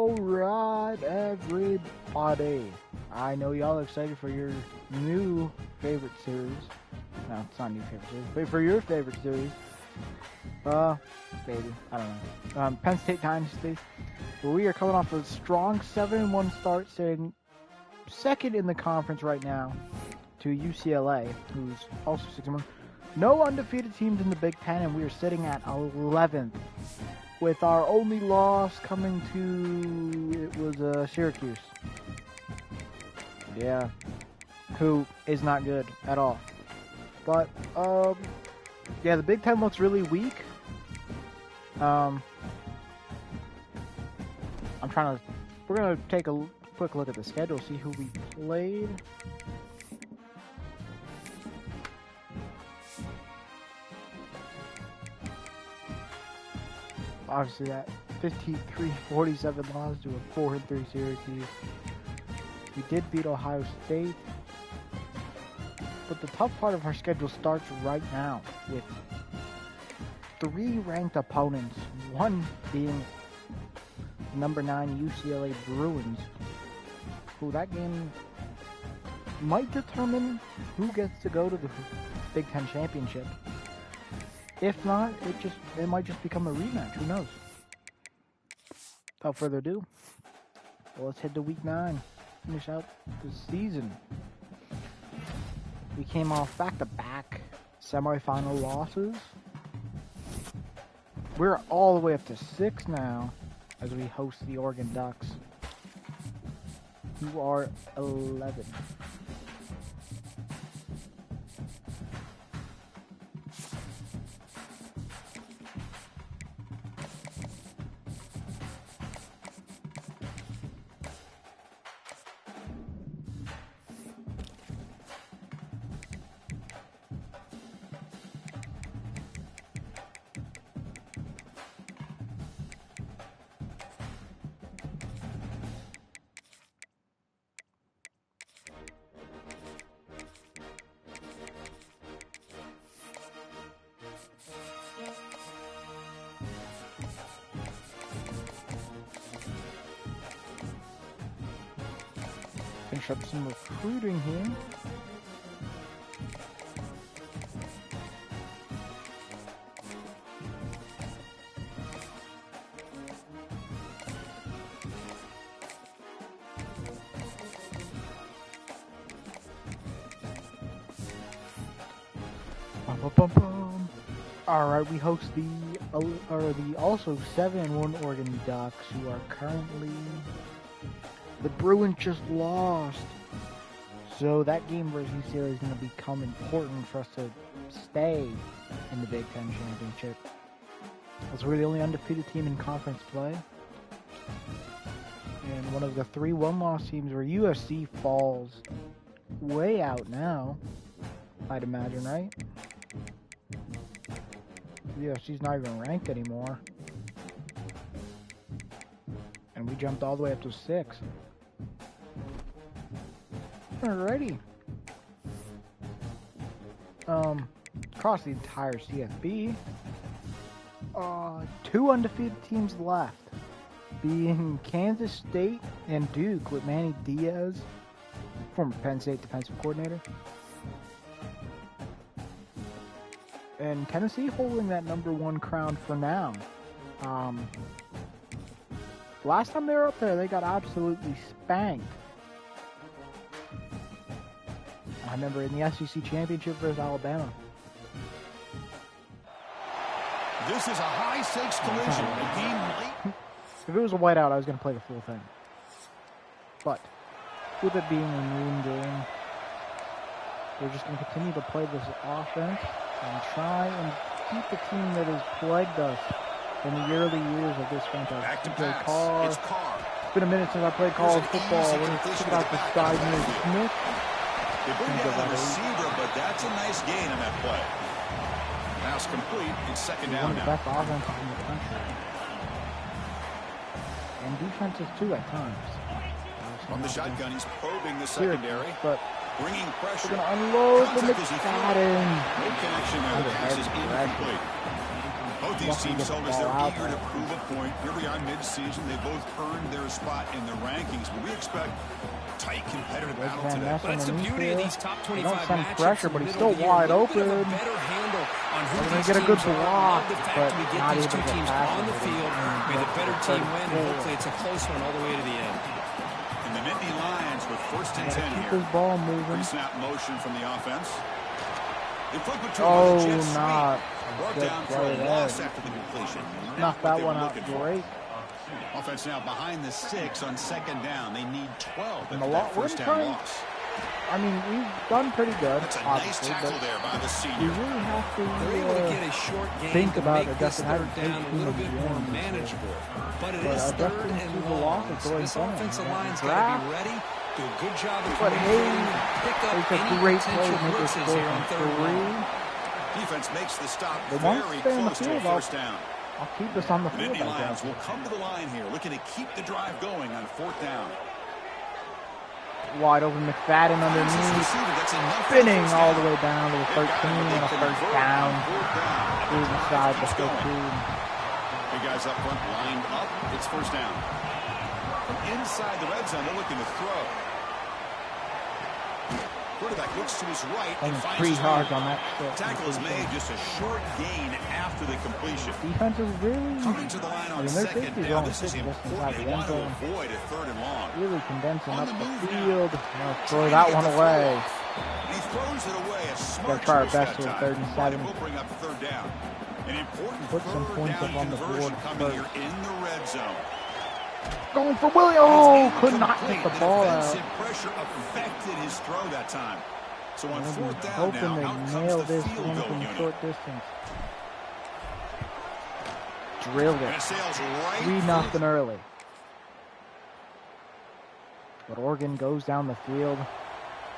Alright, everybody. I know y'all are excited for your new favorite series. No, it's not a new favorite series, but for your favorite series. Maybe. I don't know. Penn State Dynasty. Well, we are coming off a strong 7-1 start, sitting second in the conference right now to UCLA, who's also 6-1. No undefeated teams in the Big Ten, and we are sitting at 11th. With our only loss coming to, it was Syracuse. Yeah, who is not good at all. But, yeah, the Big Ten looks really weak. We're going to take a quick look at the schedule, see who we played. Obviously, that 53-47 loss to a 4-3 Syracuse. We did beat Ohio State. But the tough part of our schedule starts right now with 3 ranked opponents. One being number 9 UCLA Bruins, who that game might determine who gets to go to the Big Ten Championship. If not, it might just become a rematch. Who knows? Without further ado, well, let's head to week 9. Finish out the season. We came off back-to-back semifinal losses. We're all the way up to 6 now as we host the Oregon Ducks, who are 11. Finish up some recruiting here. Alright, we host the also 7-1 Oregon Ducks, who are currently... The Bruins just lost. So that game versus UCLA is going to become important for us to stay in the Big Ten Championship. As we're the only undefeated team in conference play. And one of the 3-1 loss teams where USC falls way out now, I'd imagine, right? USC's not even ranked anymore. And we jumped all the way up to 6. Alrighty. Across the entire CFB, 2 undefeated teams left, being Kansas State and Duke with Manny Diaz, former Penn State defensive coordinator, and Tennessee holding that #1 crown for now. Last time they were up there, they got absolutely spanked. I remember in the SEC Championship versus Alabama. This is a high-stakes collision. A game late. If it was a whiteout, I was going to play the full thing. But with it being a noon game, we're just going to continue to play this offense and try and keep the team that has plagued us in the early years of this franchise. Back to pass. It's Carr. It's been a minute since I played college football. We're going to check it out the side near Smith. They bring down the receiver, but that's a nice gain on that play. Pass complete. It's second down now. One of the best offenses in the country. And defenses too at times. On the shotgun, he's probing the secondary. But bringing pressure. We're going to unload the McFadden. No connection there. The pass is incomplete. Both these teams, Soldiers, they're eager to prove a point. Here we are mid-season. They both earned their spot in the rankings, but we expect tight competitive battle today. But that's the beauty of these top 25 send matchups. Pressure, but he's still wide open. We're going to get a good block, the fact but we get not these able two to teams pass on the field. May the better team win, and hopefully it's a close one all the way to the end. And the Nittany Lions with 1st and 10 keep here. this ball moving. Snap motion from the offense. They flip it to not brought good down for play a there. loss after the completion. Knocked that one out great. Offense now behind the 6 on 2nd down. They need 12 And after that first down loss. I mean, we've done pretty good. That's a nice tackle there by the We senior. really have to They're able to get a short game think to about make this adjusting third down a little bit more manageable. But it is third and long. So this offensive line's got to be ready. Do a good job of But pick up it's a any great play potential to make this blitzes goal here on from 3rd and 3. Defense makes the stop They want to very stay on the close to a field. first down. I'll keep this on the The field, Nittany I Lions guess. will come to the line here, looking to keep the drive going on 4th down. Wide open McFadden underneath. Spinning all the way down to the 13 and a first down. Inside the 15. Big guys up front lined up. It's first down. From inside the red zone, they're looking to throw. Quarterback looks to his right and finds 3 his yards man. on that. Tackle is made, just a short gain after the completion. Defense is really Coming to the line on their 2nd safety's down. on This is 6 distance important. out They the end want to zone. avoid a 3rd and long. Really condensing On up the the move field. Throw that one away. He throws it away. A smart Gotta try our choice best that here, time. 3rd and 7. We'll bring up 3rd down. An important Put some 3rd points down up on the conversion board coming first. here in the red zone. Going for Williams. Oh, could not get the ball out. Defensive pressure affected his throw that time. So on 4th down Hoping now, they out nail comes the this field one goal from unit. short distance. Drilled And it. it sails right 3-0 early. But Oregon goes down the field,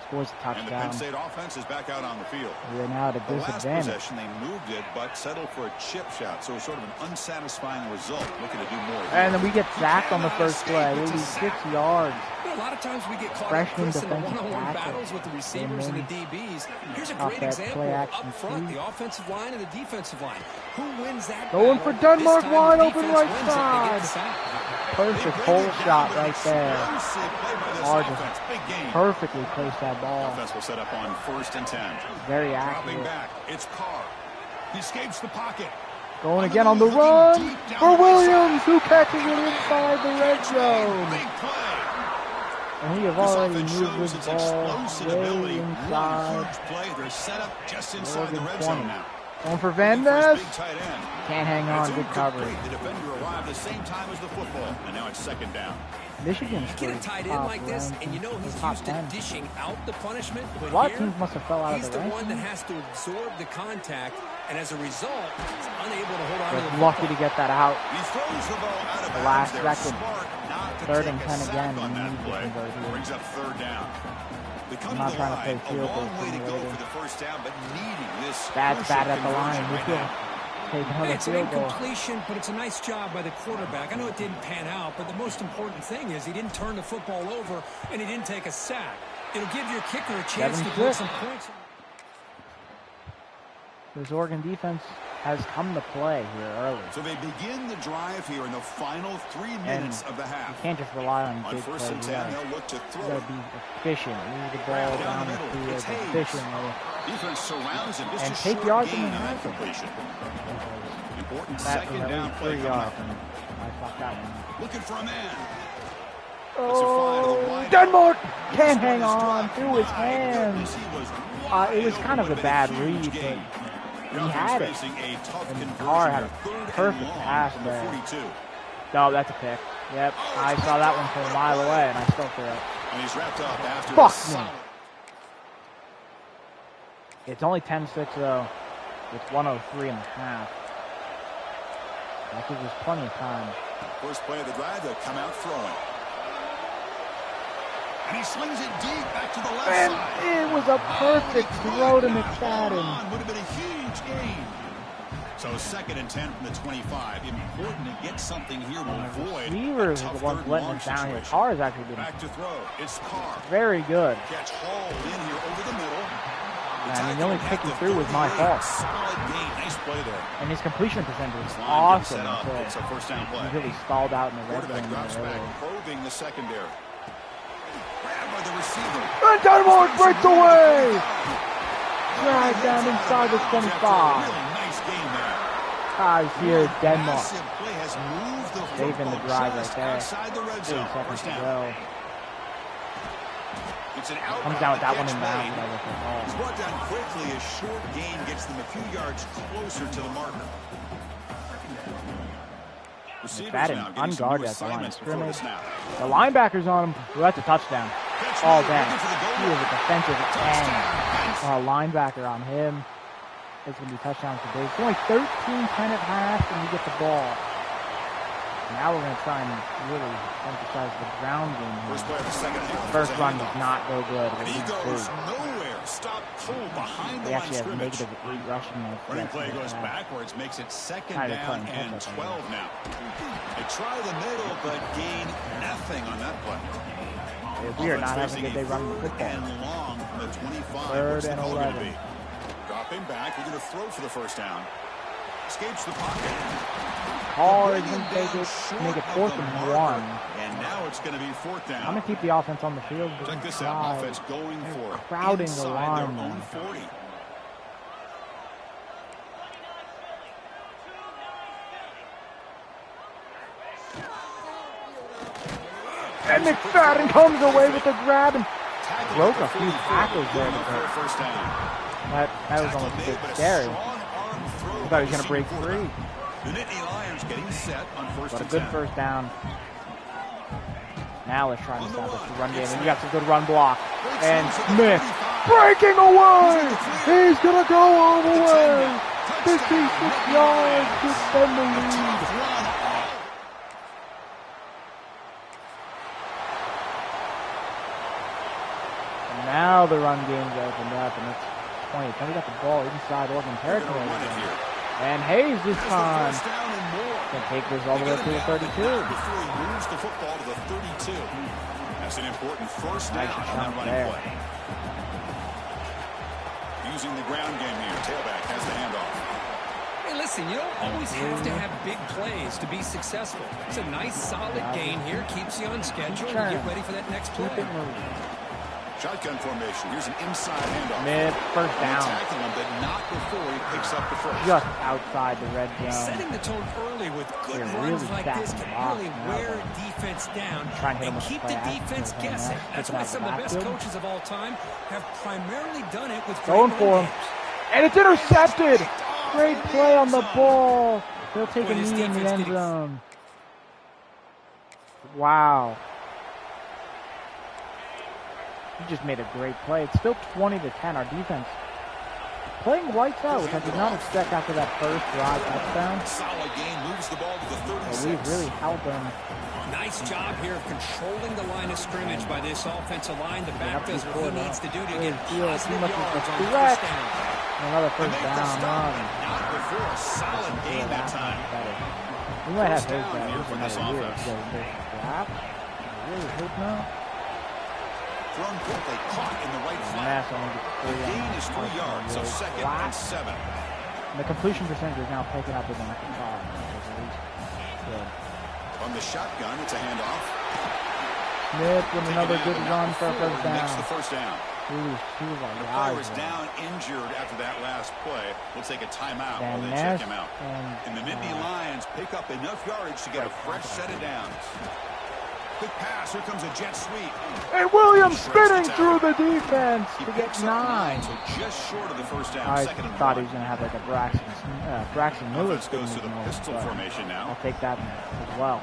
scores a and the Penn touchdown. State offense is back out on the field. We are now at a The last disadvantage. possession, they moved it, but settled for a chip shot. So sort of an unsatisfying result. Looking to do more. And then we get sacked on the first play. We lose 6 yards. You know, a lot of times we get caught Freshman up in the defensive one-on-one tackle. battles with the receivers and the DBs. Here's a Off great that example play up action front, too. the offensive line and the defensive line. Who wins that Going battle? for Denmark, This time wide the open defense right wins it, they get the side. sack. Perfect hole shot right there. Hard Hard Big game. perfectly placed that ball. Offense will set up on 1st and 10. Very Dropping accurate. back, it's Carr. He escapes the pocket. Going again on the run for Williams, who catches it inside the red zone. Big play. And we have This already offense moved shows this its ball explosive way ability. One inside. huge play. They're set up just inside the Oregon red 20. zone now. Going for Looking Van for his Ness. big tight end. Can't hang It's on. Good coverage. incomplete. The defender arrived the same time as the football, and now it's 2nd down. Michigan's Get a tight end like this, and you know he's used to 10. dishing out the punishment. A But lot of here, teams must have fell out he's of the the one that rankings. has to absorb the contact, and as a result, he's unable to hold on to the They're lucky to football. get that out. He throws the ball out of The bounds last there. second. Smart not to 3rd take and a 10 sack again. on We that need to play. convert here. Brings up 3rd down. They come I'm to not the trying to line. play A field long goal way to go simulator. for the first down, but needing this That's crucial bad at the line. conversion We right feel now. take another It's an field goal. incompletion, but it's a nice job by the quarterback. I know it didn't pan out, but the most important thing is he didn't turn the football over and he didn't take a sack. It'll give your kicker a chance to put 7-6. some points. This Oregon defense has come to play here early. So they begin the drive here in the final 3 minutes of the half. You can't just rely on On big 1st plays. and You 10, gotta, they'll look to you throw gotta it. be efficient. Move the ball Down down the the middle. field It's Hayes. efficiently. Defense surrounds him. Just And a take short yards gain in the on that half. completion. Important That 2nd was down at play 3 coming yards. up. And I fucked that one. Looking for a man. Oh, Denmark can't hang on through his hands. It was kind of a bad read, but he had it. And Carr had a perfect pass there. No, that's a pick. Yep, I saw that one from a mile away, and I still threw it. And he's wrapped up after Fuck me. It's only 10-6, though, with 1:03 in the half. That gives us plenty of time. First play of the drive, they'll come out throwing. And he slings it deep back to the left And side. it was a perfect throw to McFadden. Would have been a huge gain. So 2nd and 10 from the 25. Important to get something here to avoid. Receivers a are tough the ones 3rd letting long us down here. situation. Carr has actually been Back to throw. It's Carr. very good. Catch hauled in here over the middle. I mean, the only pick he threw was my fault. Solid gain. Nice play there. And his completion percentage was awesome. It's a first down play. He really stalled out in the red Quarterback zone. drops back, probing the secondary. Grabbed by the receiver. And Denmark breaks away! Drag down inside the 25. Really nice game there. Guys, here Denmark. Massive play has moved the Saving the football drive right just there. outside the red 30 zone. seconds First to down. go. It's an Comes down with that one in bounds. It's brought down quickly. A short gain gets them a few yards closer to the marker. McFadden unguarded at the line of scrimmage. The linebacker's on him. Well, that's a touchdown. All day. He was a defensive end. Linebacker on him. It's going to be touchdown for Dave. It's only 13-10 at half, and we get the ball. Now we're going to try and really emphasize the ground game here. First run does not go good. And he goes nowhere. Stop pull behind the line of scrimmage. He actually has -8 rushing yards. Running play goes backwards, makes it second down and 12 now. They try the middle, but gain nothing on that play. We are not having a good day running the football. And long from the 25. Third and 11. Dropping back, we're going to throw for the first down. Escapes the pocket. Hard, he's going to take it, make it 4th and 1. And now it's going to be 4th down. I'm going to keep the offense on the field. Check this out. Offense going for crowding the line. Their own 40. And McFadden comes away with the grab and broke a few tackles there. That was almost a bit scary. I thought he was going to break free. The Nittany Lions getting set on first But a and good 10. first down. Now let's try and establish the run game. And you got some good run block. And Smith breaking away. He's going to go all the way. 56 yards to extend the lead. And now the run game's opened up. And it's 20. Then we got the ball inside Oregon territory. And Hayes this time can take this all the way to the 32. Before he moves the football to the 32. That's an important first down on that running play. Using the ground game here. Tailback has the handoff. Hey, listen, you don't always have to have big plays to be successful. It's a nice, solid gain here. Keeps you on schedule and get ready for that next play. Shotgun formation. Here's an inside handoff. Mid, first down. Attacking him, but not before he picks up the first. Just outside the red zone. Setting the tone early with good runs like this can really wear defense down and keep the defense guessing. That's why some of the best coaches of all time have primarily done it with going for him. And it's intercepted. Great play on the ball. He'll take a knee in the end zone. Wow. He just made a great play. It's still 20-10. Our defense playing lights out, which I did not expect after that first drive touchdown. Solid game, moves the ball to the 36. But we've really held them. Nice job here of controlling the line of scrimmage by this offensive line. The back does what he needs to do to get positive yards on first down. Another first down. Not before a solid game that time. We might have First down those here guys from this another year. offense. Really hope not. Thrown quickly, caught in the right flat. The gain is 3 yards, so second and 7. And the completion percentage is now picking up within the 5. Good. On the shotgun, it's a handoff. Smith with another good run for a first down. Makes the first down. He was The player is down injured after that last play. We'll take a timeout while they check him out. And the Nittany Lions pick up enough yardage to get a fresh set of downs. Quick pass, here comes a jet sweep. And Williams spinning through the defense to get 9. So just short of the first down. I Second and thought 1. he was going to have like a Braxton Miller Goes to the pistol formation now. I'll take that as well.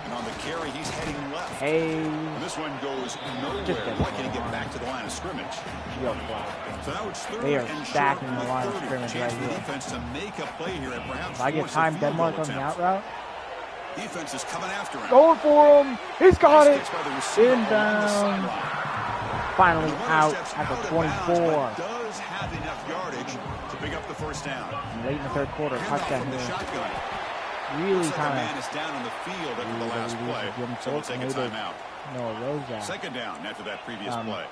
And on the carry, he's heading left. Hayes. And this one goes nowhere. Why can't he get back to the line of scrimmage? So now it's third They are and stacking short the line of from scrimmage Chance right for the here. defense to make a play here and perhaps If I get time Denmark on the out route. Defense is coming after him. Going for him. He's got it. Inbound. Finally out at the 24. Does have enough yardage to pick up the first down. Late in the third quarter, touchdown here. Shotgun. Really kind man is down on the field after the last play, so we'll take a timeout. Second down after that previous play.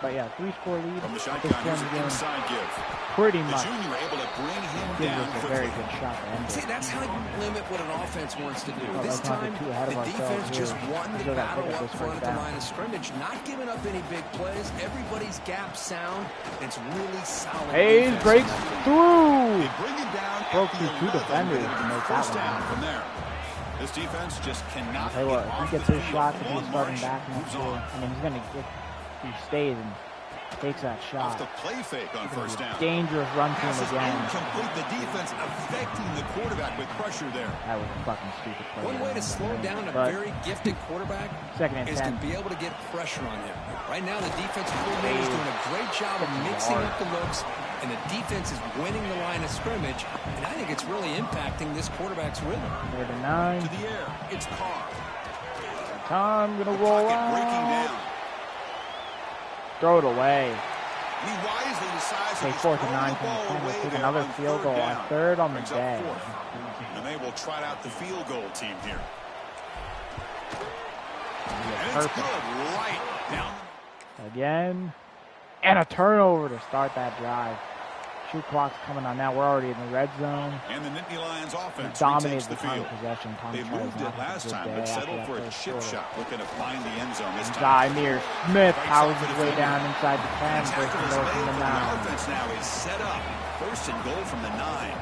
But yeah, 3-score lead. From the shotgun, here's an inside give. Pretty much. The junior able to bring him gives down us a very good shot to end it. See, that's how you limit what an offense wants to do. This time, the defense just won the battle up front at the line of scrimmage, not giving up any big plays. Everybody's gap sound. It's really solid. Hayes breaks through. They bring him down. Broke through 2 defenders to make that one. From there. This defense just cannot. Tell you what, if he gets his shots, if he's starting back next year, I mean, he's gonna get. He stays and takes that shot. Off the play fake on first down. Dangerous run team again. Incomplete. The defense affecting the quarterback with pressure there. That was a fucking stupid play. One way to slow down a very gifted quarterback is to be able to get pressure on him. Right now, the defensive coordinator is doing a great job of mixing up the looks, and the defense is winning the line of scrimmage, and I think it's really impacting this quarterback's rhythm. 39. To the air, it's Carr. Time gonna roll out. Breaking down. Throw it away. He wisely decides Take 4th and 9 from the 10. We'll take another field goal. Our 3rd on the day. And they will try out the field goal team here. And Perfect. it's good. Right down. Again. And a turnover to start that drive. Shoot clock's coming on now. We're already in the red zone. And the Nittany Lions offense dominated the the time field. Possession. They moved it last time, but settled for a chip shot, looking to find the end zone this time. Dynasty Smith powers his way down inside the 10, breaking low from the 9. The offense now is set up. 1st and goal from the 9.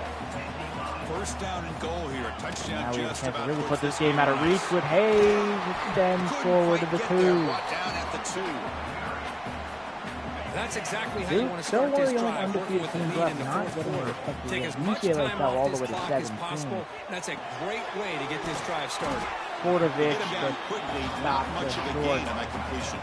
1st down and goal here. Touchdown now we just have to about. really put this game out of reach with Hayes. Extends forward to the 2. Down at the 2. That's exactly how you want to start this drive, working with the lead in the 4th quarter. Take as much time off this clock as possible. That's a great way to get this drive started. Portovich quickly, not much of a gain on that completion.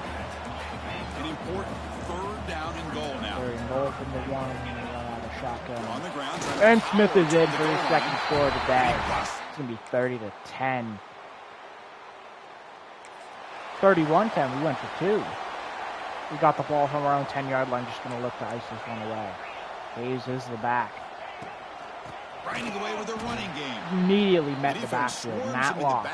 An important 3rd down and goal now. 3rd and goal from the 1. Run out of shotgun. On the ground. And Smith is in for his 2nd score of the day. It's going to be 30-10. 31-10. We went for 2. We got the ball from our own 10-yard line, just going to look to ice this one away. Hayes is the back. Grinding away with a running game. Immediately met the backfield. Matlock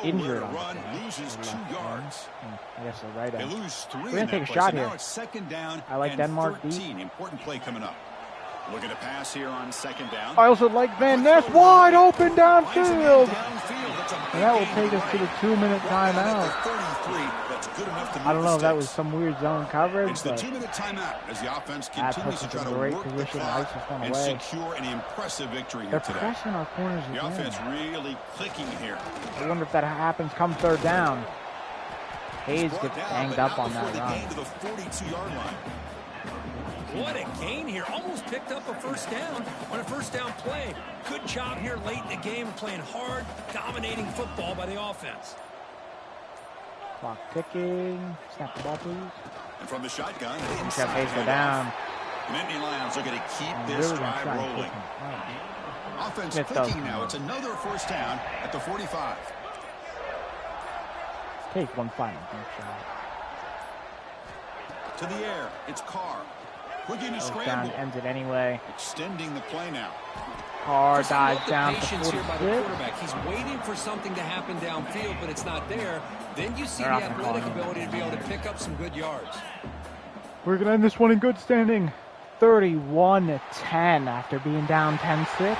injured on run, loses 2 yards. I guess they're right. They lose 3. We're going to take a shot here. Now it's 2nd down. I like Denmark deep. Important play coming up. Looking to pass here on 2nd down. I also like Van Ness wide open downfield. And that will take us to the 2-minute timeout. I don't know if that was some weird zone coverage, it's the but 2-minute timeout as the offense continues to try to work the clock and secure an impressive victory here today. They're pressing our corners again. The offense really clicking here. I wonder if that happens come 3rd down. Hayes gets banged up on that run. To the 42-yard line. What a gain here. Almost picked up a 1st down on a 1st down play. Good job here late in the game, playing hard, dominating football by the offense. Clock ticking. Snap the ball, please. And from the shotgun, Hayes go down. The Nittany Lions are going to keep this drive rolling. Offense clicking now. It's another 1st down at the 45. Take one final shot. To the air, it's Carr. Looking to scramble. Down, ends it anyway. Extending the play now. Carr dives down to patience here by the quarterback. He's waiting for something to happen downfield, but it's not there. Then you see the athletic ability to be able to pick up some good yards. We're going to end this one in good standing. 31-10 after being down 10-6.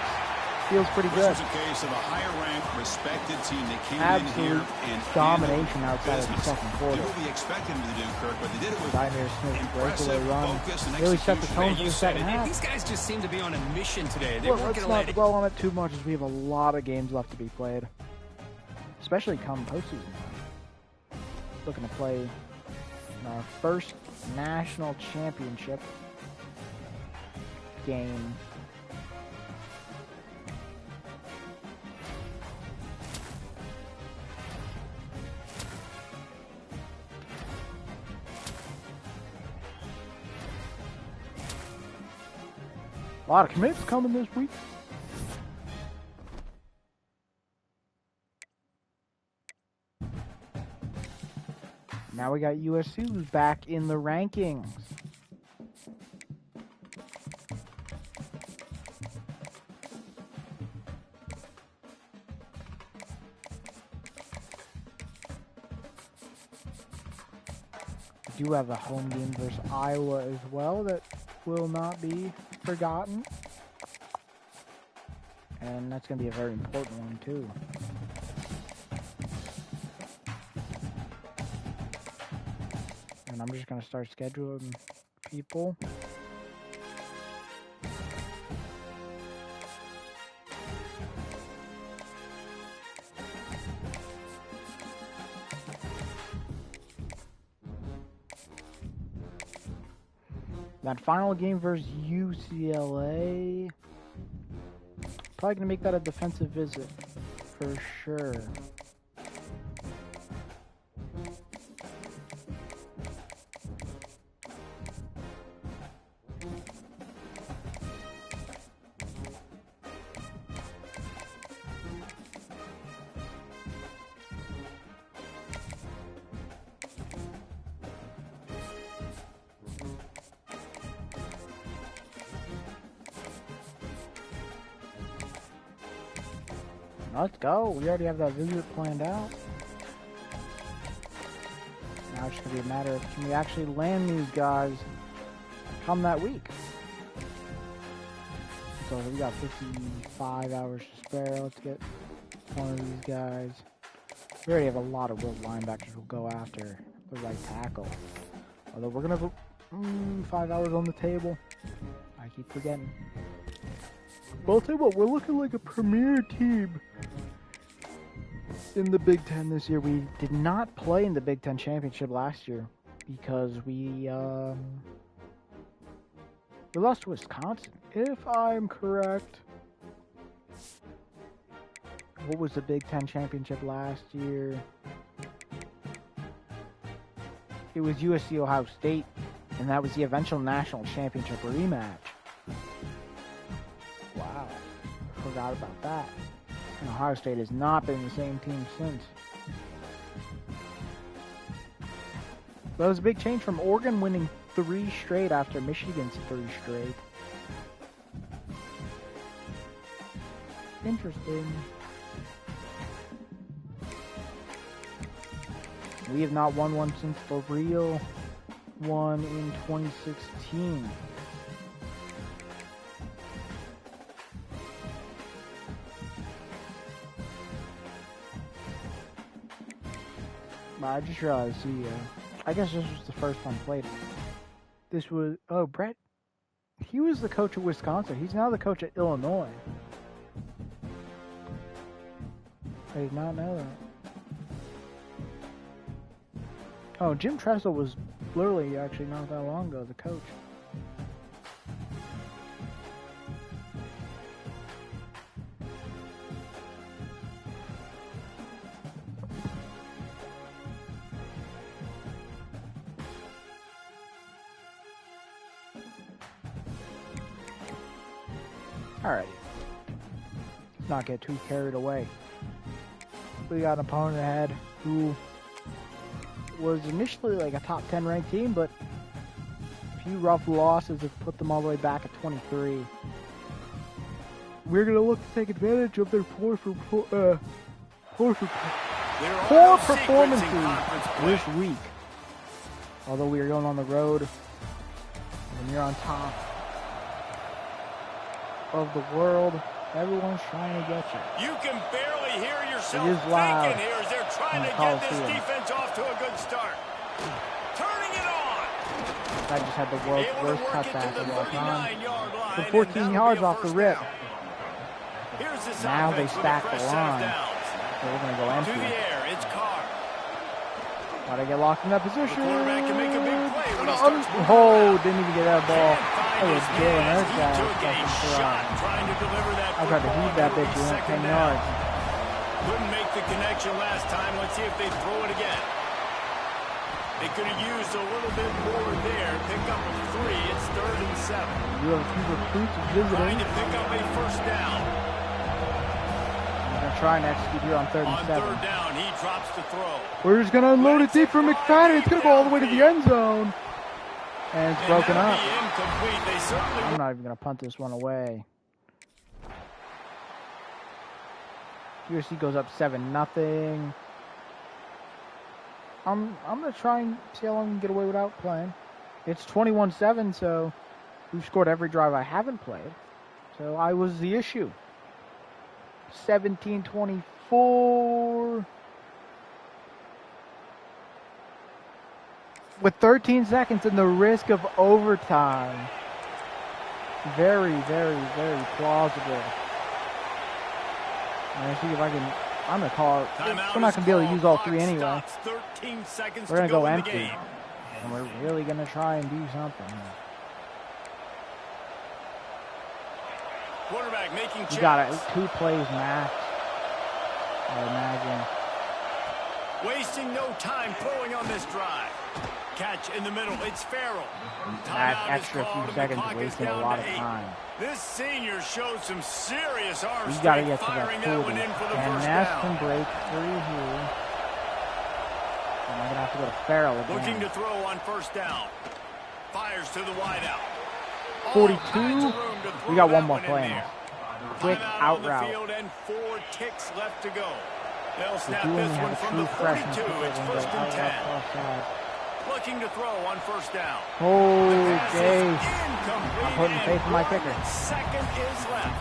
Feels pretty good. This is a case of a higher-ranked, respected team that came Absolute in here and domination outside of the 2nd quarter. They will be expecting them to do, Kirk, but they did it with Dynasty Smith breakaway run. Focus and Really set the tone for the 2nd half. These guys just seem to be on a mission today. They Let's not dwell on it too much as we have a lot of games left to be played. Especially come postseason time. Looking to play in our 1st national championship game. A lot of commits coming this week. Now we got USC who's back in the rankings. do have a home game versus Iowa as well that will not be forgotten. And that's going to be a very important one, too. And I'm just going to start scheduling people. That final game versus UCLA, probably going to make that a defensive visit for sure. Let's go. We already have that visit planned out. Now it's just going to be a matter of can we actually land these guys come that week. So we got 55 hours to spare. Let's get one of these guys. We already have a lot of real linebackers we'll go after the right tackle. Although we're going to go 5 hours on the table. I keep forgetting. Well, I'll tell you what, we're looking like a premier team in the Big Ten this year. We did not play in the Big Ten championship last year because we lost to Wisconsin, if I'm correct. What was the Big Ten championship last year? It was USC Ohio State, and that was the eventual national championship rematch. Wow, forgot about that. And Ohio State has not been the same team since. That was a big change from Oregon winning 3 straight after Michigan's 3 straight. Interesting. We have not won one since the real one in 2016. I just realized I guess this was the first one played. This was, oh, Brett, he was the coach of Wisconsin. He's now the coach at Illinois. I did not know that. Oh, Jim Tressel was literally actually not that long ago the coach. Alrighty. Let's not get too carried away. We got an opponent ahead who was initially like a top 10 ranked team, but a few rough losses have put them all the way back at 23. We're going to look to take advantage of their poor performances this week. Although we are going on the road, when you're on top of the world, everyone's trying to get you. You can barely hear yourself thinking here as they're trying to get this defense off to a good start. Turning it on. I just had the world's worst cutback of all time. For 14 yards off the rip. Now they stack the line. So we're going to go empty. To the air, it's Carr. Gotta get locked in that position. The quarterback can make a big play when he starts Oh, didn't even get that ball. That was Jalen Hurts guy. I tried to heave that bitch. We went 10 yards. Couldn't make the connection last time. Let's see if they throw it again. They could have used a little bit more there. Pick up a 3. It's 3rd and 7. You have a few recruits visiting. Trying to pick up a first down. I'm going to try and execute here on 3rd and 7. On 3rd down, he drops the throw. We're just going to unload it deep for McFadden. It's going to go all the way to the end zone. And it's broken up. I'm not even going to punt this one away. USC goes up 7-0. I'm gonna try and see how long I can get away without playing. It's 21-7, so we've scored every drive I haven't played. So I was the issue. 17-24. With 13 seconds and the risk of overtime. Very, very, very plausible. Let's see if I can. I'm going to call it. We're not going to be able to use all three anyway. We're going to go empty. And we're really going to try and do something. Quarterback making we got it. 2 plays max, I imagine. Wasting no time throwing on this drive. Catch in the middle. It's Farrell. That extra few seconds wasted a lot of time. This senior showed some serious arm strength. We got to get to that 40. And Ness can break through here. And I'm going to have to go to Farrell again. Looking to throw on first down. Fires to the wideout. 42. We got one more play. Quick out route. And 4 ticks left to go. They'll We snap do only this have one a from true the 42. freshman. It's first and 10. Looking to throw on first down. Okay. I'm putting faith in my kicker. Second is left.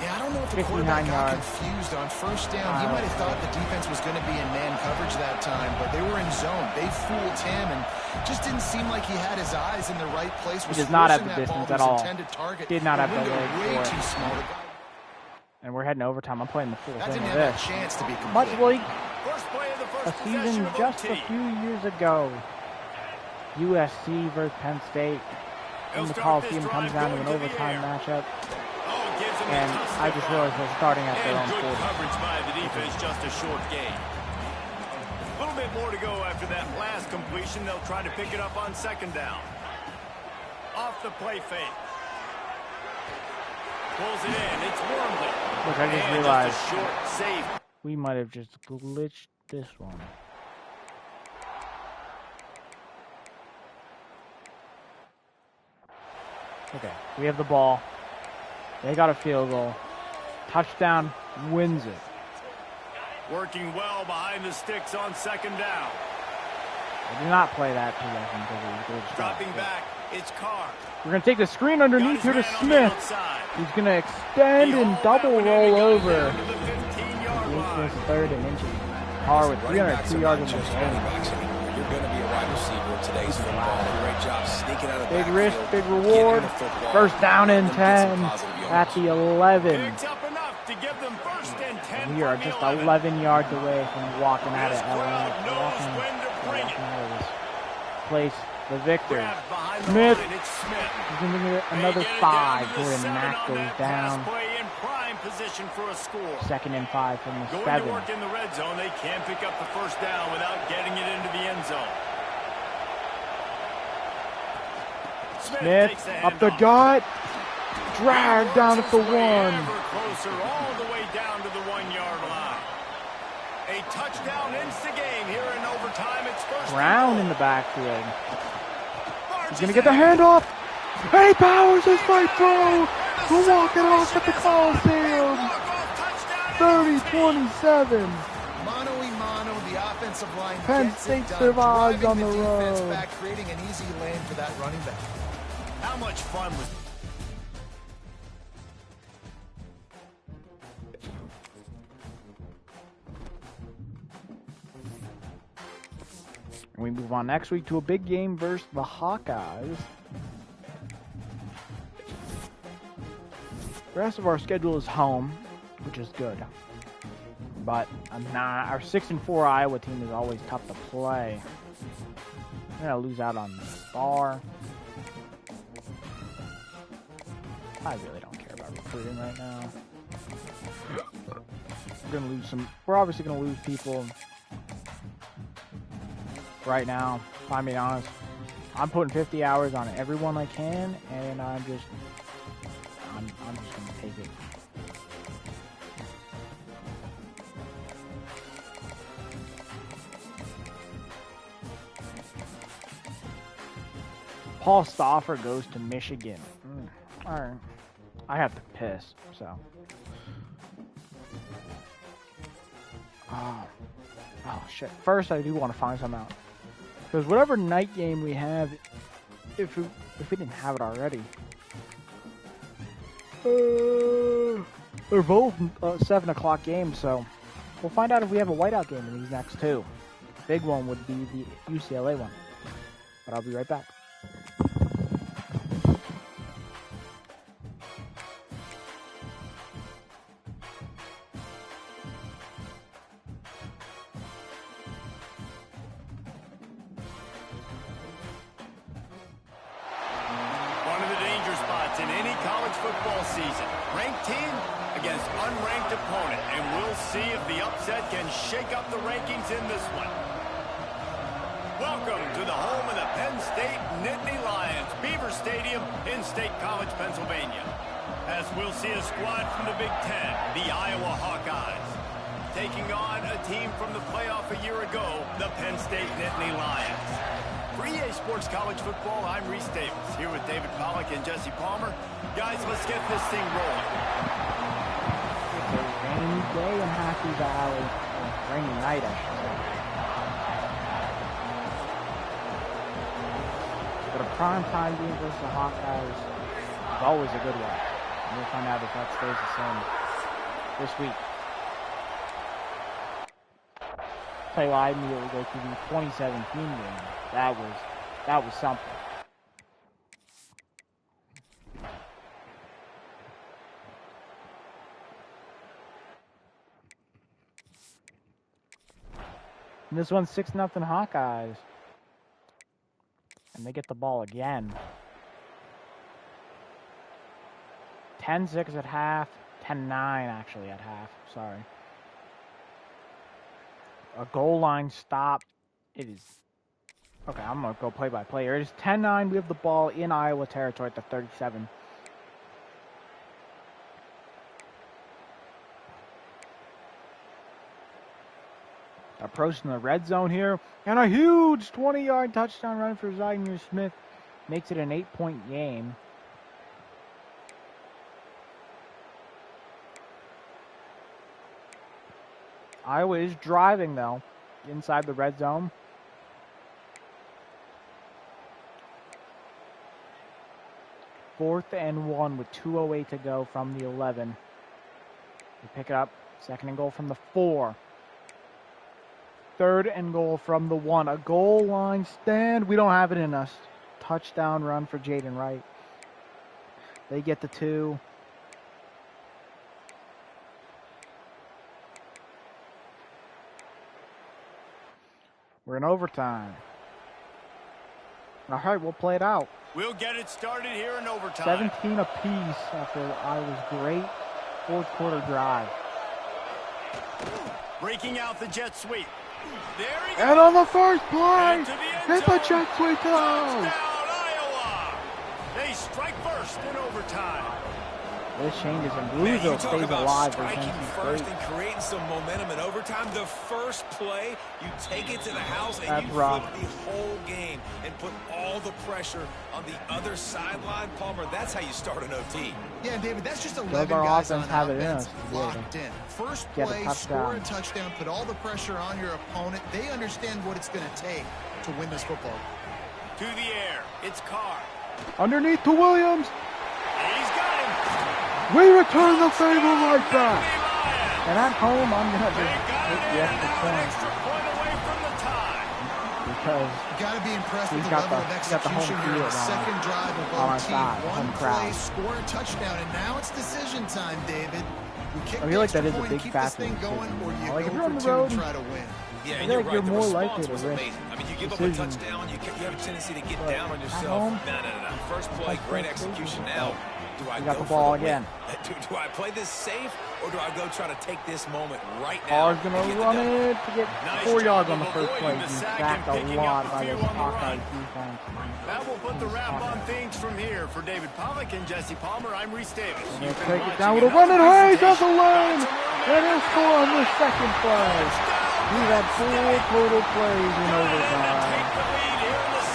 Yeah, I don't know if the quarterback got confused on first down. He might have thought the defense was going to be in man coverage that time, but they were in zone. They fooled him and just didn't seem like he had his eyes in the right place. He does not have the distance at all. Did not have the leg for it. And we're heading overtime. I'm playing the full thing of this. Much like a season just a few years ago. USC versus Penn State. In the Coliseum comes down to an overtime matchup. And I just realized they're starting at their own 40. Coverage by the defense, just a short gain. A little bit more to go after that last completion. They'll try to pick it up on second down. Off the play fake. Pulls it in. It's Wormley. Which I just realized just a short save. We might have just glitched this one. Okay, we have the ball. They got a field goal. Touchdown wins it. Working well behind the sticks on second down. I did not play that possession because it was good. Dropping back, it's Carr. We're going to take the screen underneath here to Smith. He's going to extend and double roll over. This third and inches. Carr with 302 yards in the game. You're going to be a wide receiver in today's football. Great job sneaking out of the big risk, big reward. First down and 10 at the 11. We are just 11 yards away from walking out of LA. Walking out of this place. The victor. Smith. He's going to get another 5. Jordan Mack goes down. Second and 5 from the 7. Going to work in the red zone. They can't pick up the first down without getting it into the end zone. Smith up the gut. Dragged down at the 1. Closer all the way down to the 1-yard line. A touchdown ends the game here in overtime. It's first Brown in the backfield. He's going to get the handoff. Hey, Powers is my throw. We're walking off at the Coliseum. 30-27. Mano-y-mano, the offensive line. Penn State survives on the road. Back, creating an easy lane for that running back. How much fun was We move on next week to a big game versus the Hawkeyes. The rest of our schedule is home, which is good. But our 6-4 Iowa team is always tough to play. We're going to lose out on the Star. I really don't care about recruiting right now. We're going to lose some. We're obviously going to lose people. Right now, if I'm being honest, I'm putting 50 hours on everyone I can, and I'm just gonna take it. Paul Stauffer goes to Michigan. All right, I have to piss, so. Oh, shit. First, I do want to find some out. Because whatever night game we have, if we didn't have it already, they're both 7 o'clock games, so we'll find out if we have a whiteout game in these next two. The big one would be the UCLA one. But I'll be right back. We'll see a squad from the Big Ten, the Iowa Hawkeyes, taking on a team from the playoff a year ago, the Penn State Nittany Lions. For EA Sports College Football, I'm Reese Davis, here with David Pollack and Jesse Palmer. Guys, let's get this thing rolling. It's a rainy day in Happy Valley. Rainy night, I should say. But a primetime game versus the Hawkeyes is always a good one. We'll find out if that stays the same this week. Tell you what, I immediately go to the 2017 game. That was something. And this one's 6-0 Hawkeyes. And they get the ball again. 10-6 at half, 10-9 actually at half, sorry. A goal line stop. It is, okay, I'm going to go play by play here. It is 10-9, we have the ball in Iowa territory at the 37. Approaching the red zone here, and a huge 20-yard touchdown run for Zaire Smith. Makes it an 8-point game. Iowa is driving, though, inside the red zone. Fourth and 1 with 2:08 to go from the 11. They pick it up. Second and goal from the 4. Third and goal from the 1. A goal line stand. We don't have it in us. Touchdown run for Jaden Wright. They get the 2. We're in overtime. All right, we'll play it out. We'll get it started here in overtime. 17 apiece after Iowa's great fourth quarter drive. Breaking out the jet sweep. There he goes. And on the first play, hit the jet sweep down. Touchdown, Iowa. They strike first in overtime. This changes and Louisville stays alive. Striking first and creating some momentum in overtime. The first play, you take it to the house and you flip the whole game and put all the pressure on the other sideline. Palmer, that's how you start an OT. Yeah, David, that's just 11 guys on offense locked in. First play, score a touchdown, put all the pressure on your opponent. They understand what it's going to take to win this football. To the air, it's Carr. Underneath to Williams. He's got him. We return the favor like that. And at home, I'm going to take the extra point away from the tie. Because you got to be impressed with the level of execution here. The second drive of both teams. One play, score a touchdown, and now it's decision time, David. I feel like that is a big factor. Like if you're on the road, try to win. Yeah, I feel like you're more likely to risk. I mean, you give up a touchdown, you have a tendency to get down on yourself. No. First play, great execution now. Do I got the ball again. Do I play this safe, or do I go try to take this moment right now? Carr's going to run it to get 4 yards on the first play. He's sacked a lot by this Hawkeye defense. That will put the wrap on things from here. For David Pollack and Jesse Palmer, I'm Reese Davis. They're going to take it down with a run, and Hayes off the lane. And he'll score on the second play. We've had 4 total plays in overtime.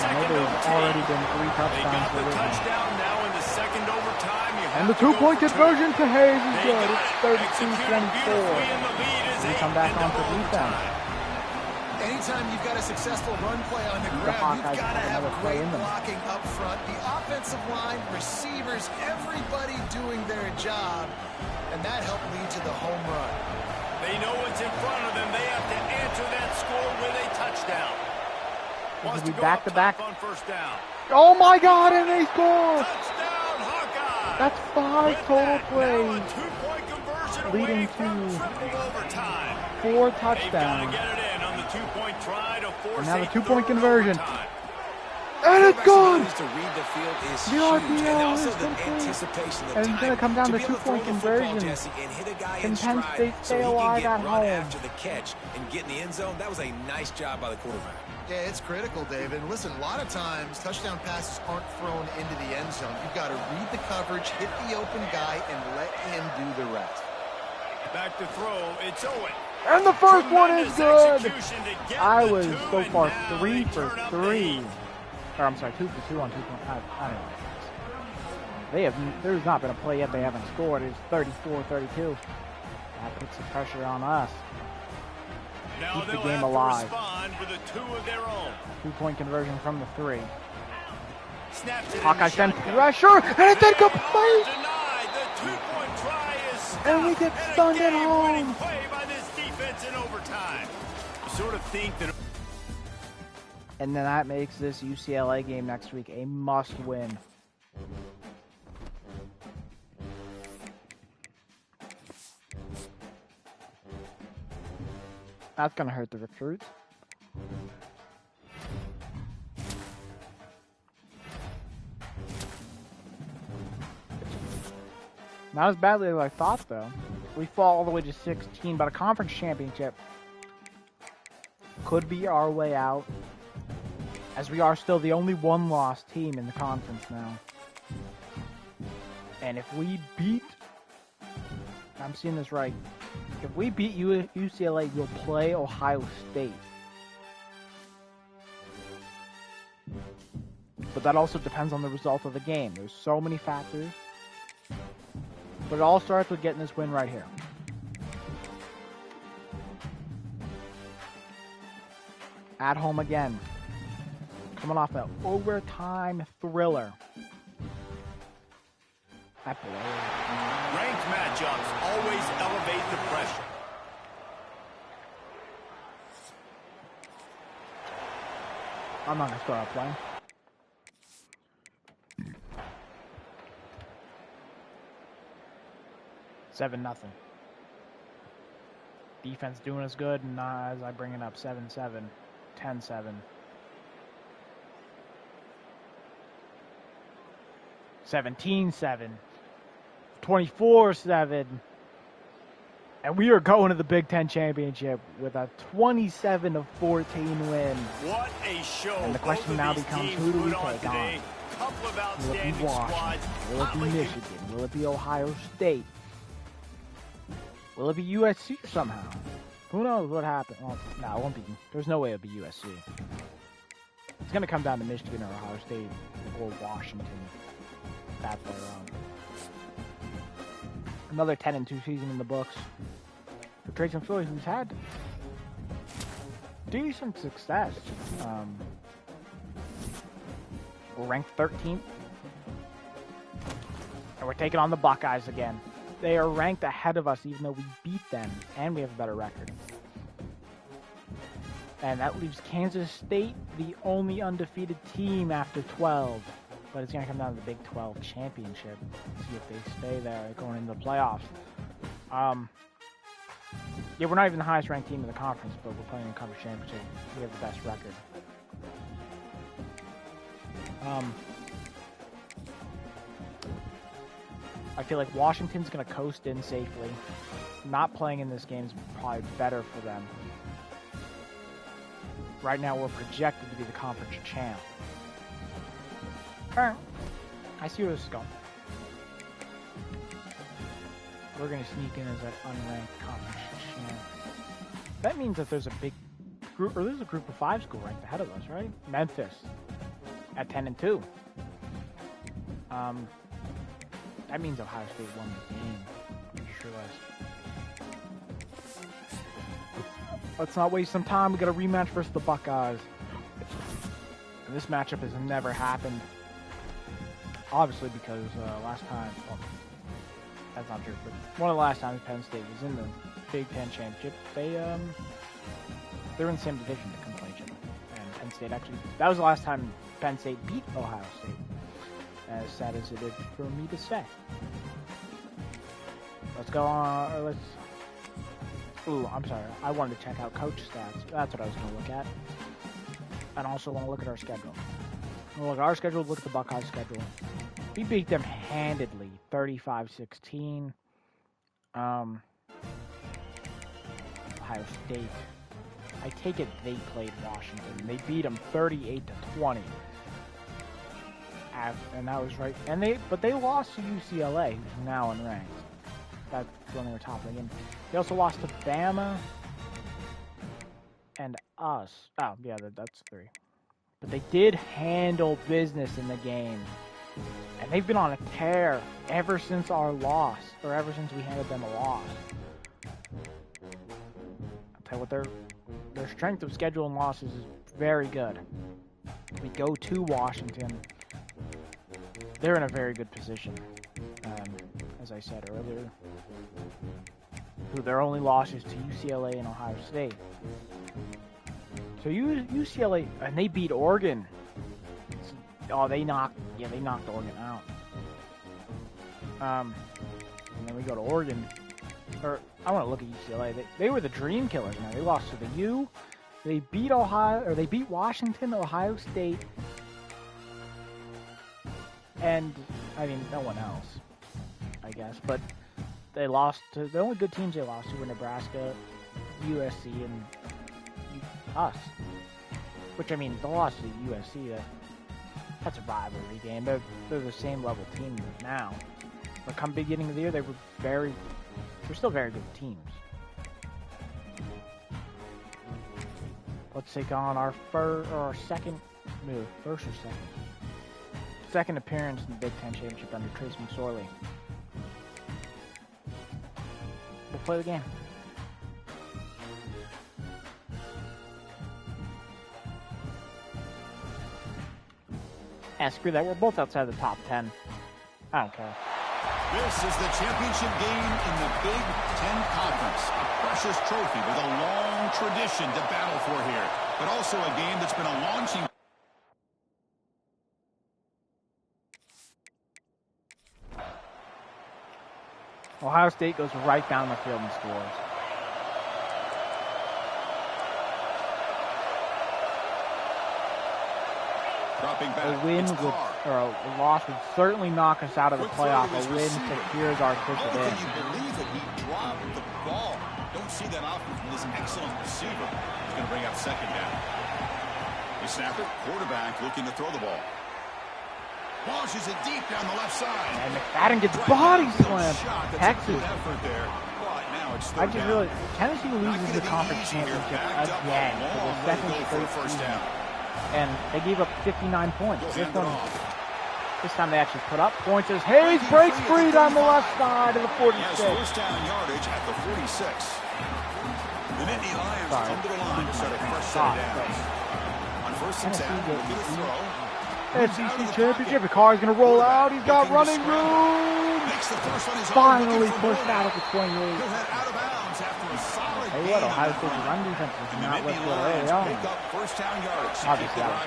And there's already been 3 touchdowns for this. And the 2-point conversion to Hayes is good. It's 32-24. We come back on for defense. Anytime you've got a successful run play on the ground, you've got to have great blocking up front. The offensive line, receivers, everybody doing their job, and that helped lead to the home run. They know what's in front of them. They have to answer that score with a touchdown. Wants to go back to back on first down. Oh my God! And they scored. Touchdown, Hawkeye. That's 5 total plays, leading to 4 touchdowns. Get it in on the 2-point try to force and now the 2-point conversion. And it's good! The RPO is complete. And it's going to come down to 2-point conversion. Can Penn State stay alive at home? After the catch and get in the end zone, that was a nice job by the quarterback. Yeah, it's critical, David. And listen, a lot of times, touchdown passes aren't thrown into the end zone. You've got to read the coverage, hit the open guy, and let him do the rest. Back to throw, it's Owen. And the first one is good. I was so far 3 for 3. Or I'm sorry, 2 for 2 on 2.5. I don't know. There's not been a play yet they haven't scored. It's 34-32. That puts the pressure on us. Now keep the game alive. With a 2 of their own. 2-point conversion from the 3. Hawkeye send pressure, and it's incomplete. The 2-point try is and we get stunned at home. Play by this defense in overtime. You sort of think that. And then that makes this UCLA game next week a must-win. That's going to hurt the recruits. Not as badly as I thought, though. We fall all the way to 16, but a conference championship could be our way out, as we are still the only one-loss team in the conference now. And if we beat, I'm seeing this right, if we beat UCLA, we'll play Ohio State. But that also depends on the result of the game. There's so many factors. But it all starts with getting this win right here. At home again. Coming off an overtime thriller. Ranked matchups always elevate the pressure. I'm not going to start out playing. Seven nothing. Defense doing as good, and as I bring it up, 7-7, 10-7. 17-7, 24-7, and we are going to the Big Ten Championship with a 27-14 win. What a show! And the question now becomes, who do we take on? Will it be Washington? Will it be Michigan? Will it be Ohio State? Will it be USC somehow? Who knows what happened? Well, no, it won't be. There's no way it'll be USC. It's going to come down to Michigan or Ohio State or Washington. That's their own. Another 10-2 season in the books for Trace and Philly, who's had decent success. We're ranked 13th, and we're taking on the Buckeyes again. They are ranked ahead of us, even though we beat them, and we have a better record. And that leaves Kansas State the only undefeated team after 12. But it's going to come down to the Big 12 championship. See if they stay there going into the playoffs. Yeah, we're not even the highest ranked team in the conference, but we're playing in the conference championship. We have the best record. I feel like Washington's going to coast in safely. Not playing in this game is probably better for them. Right now, we're projected to be the conference champ. I see where this is going. We're going to sneak in as that unranked conference champ. That means that there's a big group, or there's a group of 5 school ranked ahead of us, right? Memphis at 10-2. That means Ohio State won the game. I'm sure Let's not waste some time. We got a rematch versus the Buckeyes. And this matchup has never happened. Obviously, because last time, well, that's not true, but one of the last times Penn State was in the Big Ten Championship, they were in the same division to come play each other. And Penn State actually, that was the last time Penn State beat Ohio State. As sad as it is for me to say. Let's go on, ooh, I'm sorry. I wanted to check out coach stats. That's what I was going to look at. And also want to look at our schedule. We'll look at our schedule, look at the Buckeyes schedule. We beat them handedly, 35-16. Ohio State. I take it they played Washington. They beat them 38-20. And that was right. But they lost to UCLA, who's now unranked. That's when they were top of the game. They also lost to Bama and us. Oh, yeah, that's 3. But they did handle business in the game. And they've been on a tear ever since our loss, or ever since we handed them a loss. I'll tell you what, their strength of schedule and losses is very good. We go to Washington. They're in a very good position, as I said earlier. Their only losses to UCLA and Ohio State. So UCLA, and they beat Oregon. Oh, they knocked Oregon out. And then we go to Oregon. Or I want to look at UCLA. They were the dream killers. Now they lost to the U. They beat they beat Washington, Ohio State. And, I mean, no one else, I guess. But they lost to, the only good teams they lost to were Nebraska, USC, and us. Which, I mean, the loss to USC, that's a rivalry game. They're the same level team now. But come beginning of the year, they're still very good teams. Let's take on our second appearance in the Big Ten Championship under Trace McSorley. We'll play the game. Screw that. We're both outside the top 10. I don't care. This is the championship game in the Big Ten Conference. A precious trophy with a long tradition to battle for here. But also a game that's been a launching... Ohio State goes right down the field and scores. A loss would certainly knock us out of the playoff. A win secures our ticket in. Can you believe that he dropped the ball? Don't see that often from this excellent receiver. He's going to bring up second down. The snapper, quarterback looking to throw the ball. Launches it deep down the left side. And McFadden gets body slammed. Texas. I just realized Tennessee loses the conference championship again for the second straight season. And they gave up 59 points. This time they actually put up points as Hayes breaks free down the left side of the 46. First down yardage at the 46. The Nittany Lions come to the line to set a fresh set of downs. On first and 10, looking to throw. SEC championship. The car is going to roll out. He's got running room. Finally pushed out at the 28. Hey, what? Ohio State's run defense is not what's good early on. Obviously, that was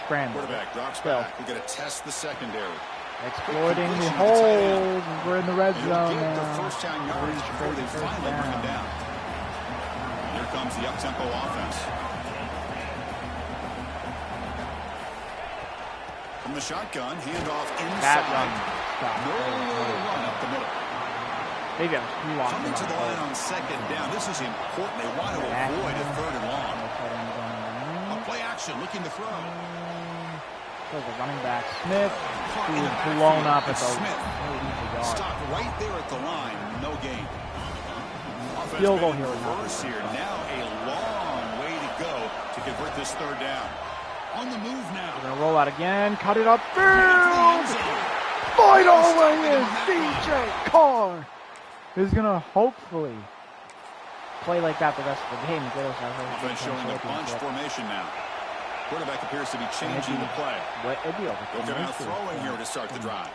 scrambled. Quarterback drops back. We're going to test the secondary. Exploiting the holes. We're in the red zone now. First down yardage before they finally bring it down. Here comes the up-tempo offense. From the shotgun, handoff inside. No run up the middle. Maybe I was too long. Coming to the line on second down. This is important. They want to avoid a third and long. A play action, looking to throw. There's a running back, Smith, who is blown up at the Stop right there at the line. No gain. Field goal here. Now a long way to go to convert this third down. On the move now. We're going to roll out again. Cut it up. Field! Final way in. DJ Carr is going to hopefully play like that the rest of the game. Defense showing a bunch formation now. Quarterback appears to be changing the play. Looking at throwing here to start the drive.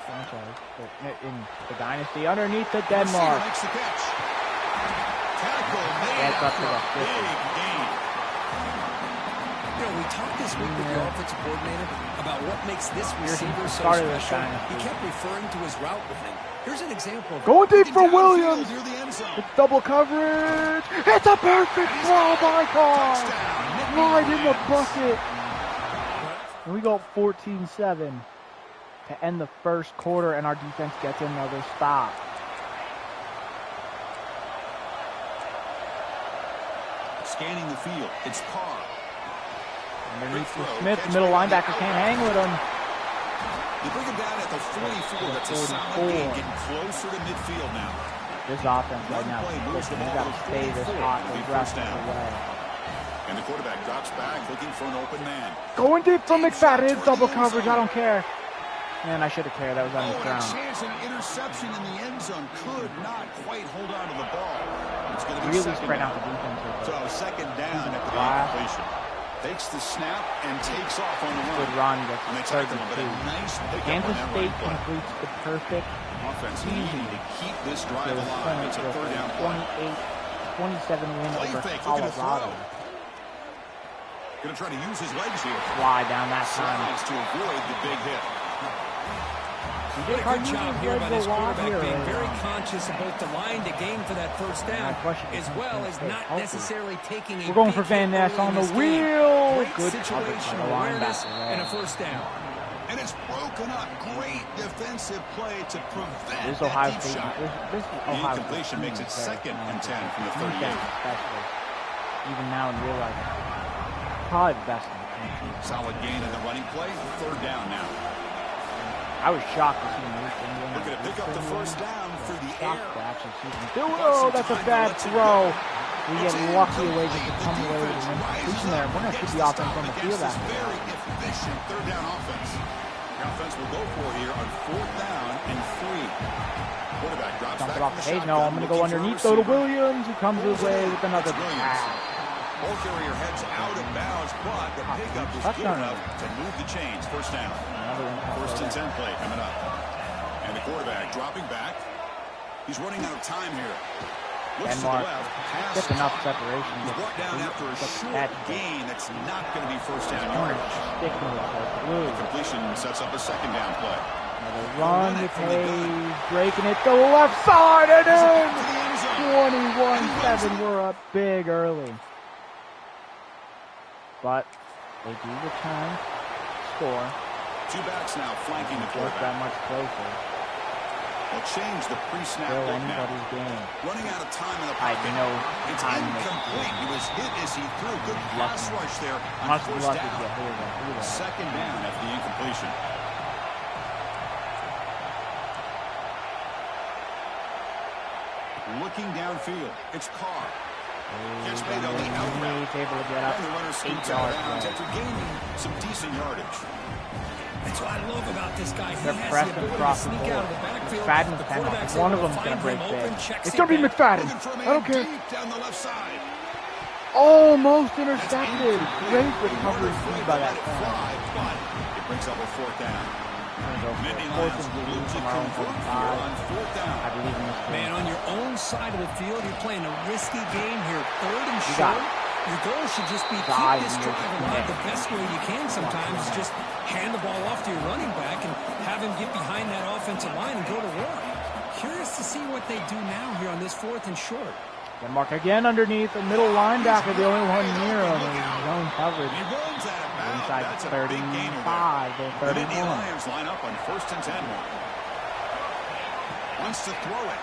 In the Dynasty, underneath the Denmark. Makes the catch. Tackle made after a big gain. You know, we talked this week with the offensive coordinator about what makes this receiver so special. He kept referring to his route running. Here's an example of going deep for Williams. It's double coverage. It's a perfect throw by Carr. Right in the bucket. And we go 14-7 to end the first quarter, and our defense gets another stop. Scanning the field. It's Carr. Underneath to Smith, the middle linebacker can't hang with him. You bring him down at the 44. That's a solid gain, getting closer to midfield now. This offense right now, listen, we got to stay this hot the rest of the way. And the quarterback drops back, looking for an open man. Going deep from McFadden. It's double coverage. I don't care. Man, I should have cared. That was on the ground. A chance an interception in the end zone. Could not quite hold on to the ball. It's going to be really spread out the defense. So second down at the completion. Takes the snap and takes off on the run. Good run. And they tackle him, but a nice pickup. Kansas State completes the perfect offense needing to keep this drive alive. It's a third down play. 28-27 win over Colorado. Going to try to use his legs here. Fly down that time. To avoid the big hit. He did a good job here by this quarterback, being very conscious of both the line to gain for that first down, as well as not necessarily taking a We're going for Van Ness on the wheel. Good situational awareness and a first down. And it's broken up. Great defensive play to prevent this that Ohio deep State, shot. This The incompletion makes it 2nd and 10 from the 38. Especially, even now in real life, probably the best in the country. Solid gain in the running play. Third down now. I was shocked to see him. Looking to pick up the first down through the air. Oh, that's a bad throw. We get lucky away just to come away with an incompletion there. We're going to keep the offense on the field after that. Very efficient third down offense. The offense will go for here on 4th down and 3. Quarterback drops back off the page. No, I'm going to go underneath, though, to Williams, who comes his way with another pass. Ball carrier heads out of bounds, but the pickup is good enough to move the chains. First down. 1st and 10 play coming up. And the quarterback dropping back. He's running out of time here. Denmark gets enough separation. He's brought down after a short gain. That's not going to be first down yardage. The completion sets up a 2nd down play. Another run with Hayes, breaking it to the left side and in. 21-7. We're up big early. But they do return, score. 2 backs now flanking the quarterback. That much closer. They'll change the pre-snap look now. Game. Running out of time in the pocket. It's incomplete. He was hit as he threw. Good pass rush there on 1st down. 2nd down after the incompletion. Looking downfield. It's Carr. Gets made on the out route. Able to get up. And the runner scoots out of bounds after gaining some decent yardage. That's what I love about this guy. They're pressing across the board. McFadden and Penn. One of them's going to break big. It's going to be McFadden. I don't care. Down the left side. Almost intercepted. Great recovery by that fly, but it brings up a 4th down. I believe in this. Man, on your own side of the field, you're playing a risky game here. 3rd and short. Your goal should just be keep this drive alive the best way you can sometimes. Is just hand the ball off to your running back and have him get behind that offensive line and go to work. Curious to see what they do now here on this 4th and short. Denmark again underneath the middle linebacker, the only one near him in zone coverage. He runs out of bounds. Inside That's 35, they're 31. The Lions line up on 1st and 10. Wants to throw it.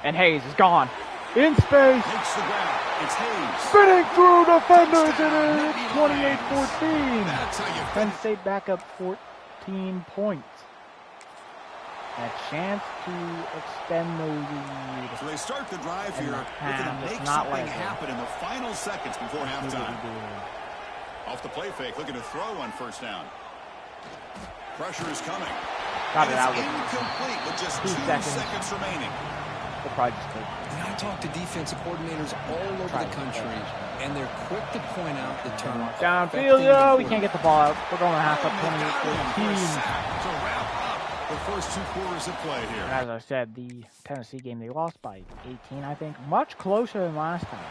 And Hayes is gone. In space. Makes the ground. It's Hayes. Spinning through defenders, and it's 28-14. Penn State back up 14 points. A chance to extend the lead. So they start the drive here. Looking to make something happen in the final seconds before halftime. Off the play fake, looking to throw on 1st down. Pressure is coming. Got it out. Incomplete with just 2 seconds remaining. They'll probably just take it. I talk to defensive coordinators all over the country, and they're quick to point out the term downfield. Oh, we can't get the ball out. We're going to half up 28-14. The first 2 quarters of play here. And as I said, the Tennessee game, they lost by 18, I think. Much closer than last time.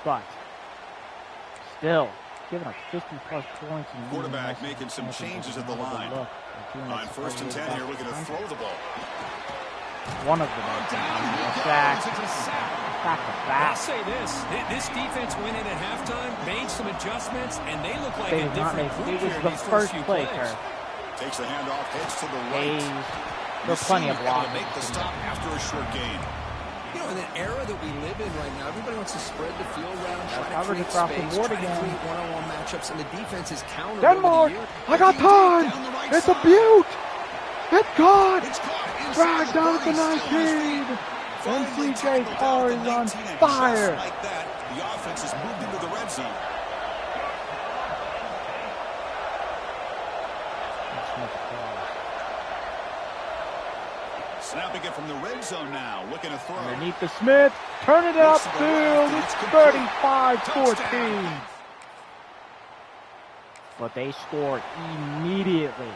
But still, giving up 50-plus points. Quarterback making some changes at the line. On 1st and 10 here, looking to throw the ball. One of them. Back to back. I'll say this defense went in at halftime, made some adjustmts, and they look like a different group here in these first few plays. Takes the handoff, heads to the right. There's plenty of blocks. Make the stop after a short gain. You know, in the era that we live in right now, everybody wants to spread the field around, try to create space, try to create one-on-one matchups, and the defense is countered. Denmark, I got time. It's a beaut. It's caught. Dragged down at the 19. And CJ Carr is on fire. Like that, the offense has moved into the red zone. Snapping it from the red zone now, looking to throw. Underneath the Smith, turn it upfield, it's 35-14. But they scored immediately.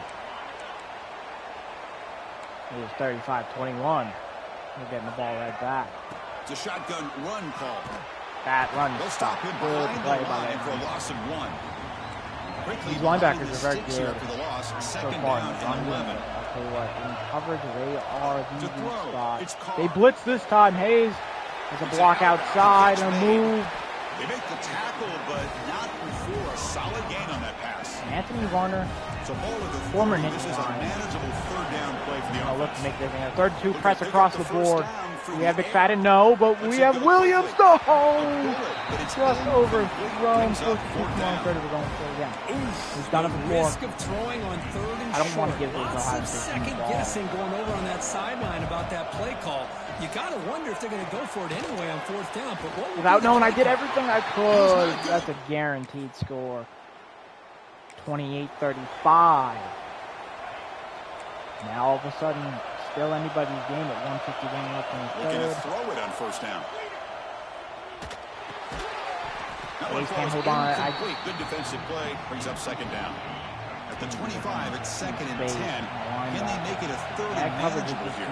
It was 35-21. They're getting the ball right back. It's a shotgun run call. That run They'll stop him behind the line for a loss of 1. These linebackers are very good for the loss. so Second far. down and 11. I'll tell you what, in coverage, they are the weak spot. They blitz this time. Hayes has a block outside and a move. They make the tackle, but not before a solid gain on that pass. Anthony Varner, so former Nittany This is a manageable 3rd down play for the offense. Look to make everything a 3rd-2 press across the board. We have McFadden, no, but we have Williams, no! Just overthrown. 4th and 3rd, we're going for it again. He's done it before. I don't want to give those Ohio State second guessing going over on that sideline about that play call. You got to wonder if they're going to go for it anyway on 4th down. But without knowing, I did everything I could. That's a guaranteed score. 28-35. Now all of a sudden, still anybody's game at 1:51 left in the 3rd. Looking to throw it on 1st down. Hayes can't hold on. Good defensive play brings up 2nd down. At the 25, it's 2nd and 10. Can they make it a 3rd and manageable here?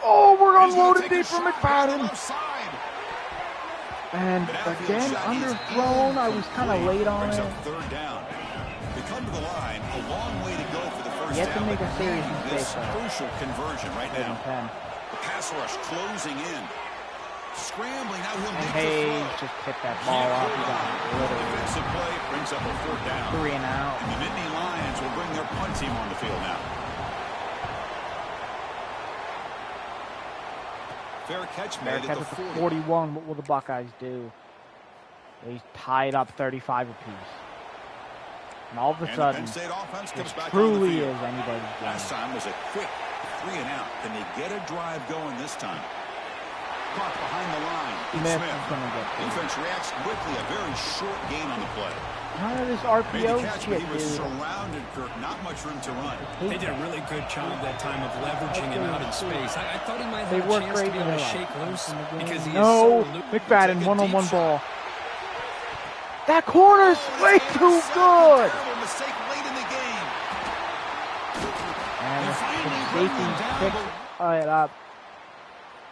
Oh, we're unloaded deep from McFadden. And again, underthrown. I was kind of late on it. 3rd down. They come to the line, a long way to go for the first down. You have to make a serious this mistake. Crucial conversion right now. 10. The pass rush closing in. Scrambling, now he'll make the throw. Just picked that ball off. He got defensive play brings up a 4th down. 3 and out. And the Nittany Lions will bring their punt team on the field now. Fair catch made at the 41. What will the Buckeyes do? They tied up 35 apiece. And all of a sudden, it truly is anybody's game. Last time was a quick 3 and out. Can they get a drive going this time? Caught behind the line. Smith is going to get defense reacts quickly. A very short gain on the play. None of this RPO shit, he was surrounded, Kirk. Not much room to run. They did a really good job that time of leveraging him out in space. I thought he might have a chance to be able to shake loose because he is so loose. McFadden, one-on-one ball. That corner's way too good. Mistake late in the game. And the safety picks it up.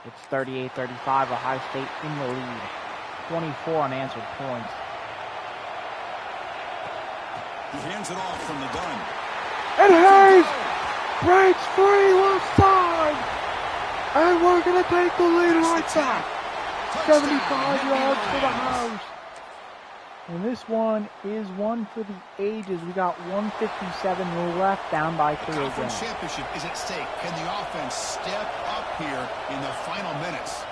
It's 38-35. Ohio State in the lead. 24 unanswered points. He hands it off from the gun. And Hayes breaks free left side. And we're going to take the lead right back. 75 yards for the house. And this one is one for the ages. We got 1:57 left, down by 3 again. The championship is at stake. Can the offense step up here in the final minutes?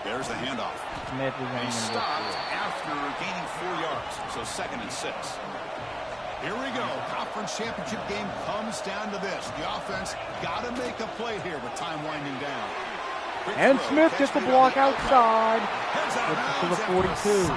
There's the handoff. Smith is he stopped after gaining 4 yards, so 2nd and 6. Here we go. Conference championship game comes down to this. The offense got to make a play here with time winding down. And Smith gets the block outside. To the 42.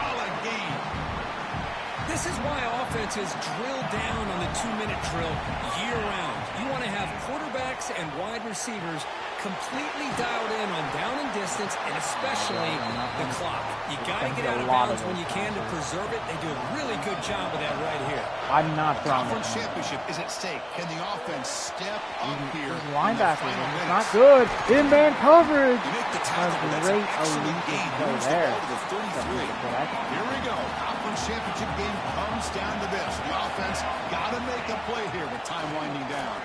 This is why offenses drill down on the 2-minute drill year-round. You want to have quarterbacks and wide receivers completely dialed in on down and distance, and especially the clock. You got to get out of bounds when you can to preserve it. They do a really good job of that right here. I'm not throwing it. Conference championship is at stake. Can the offense step up here? Linebacker, it's not good. In-man coverage. That's a great elite play there. Here we go. Conference championship game comes down to this. The offense got to make a play here with time winding down.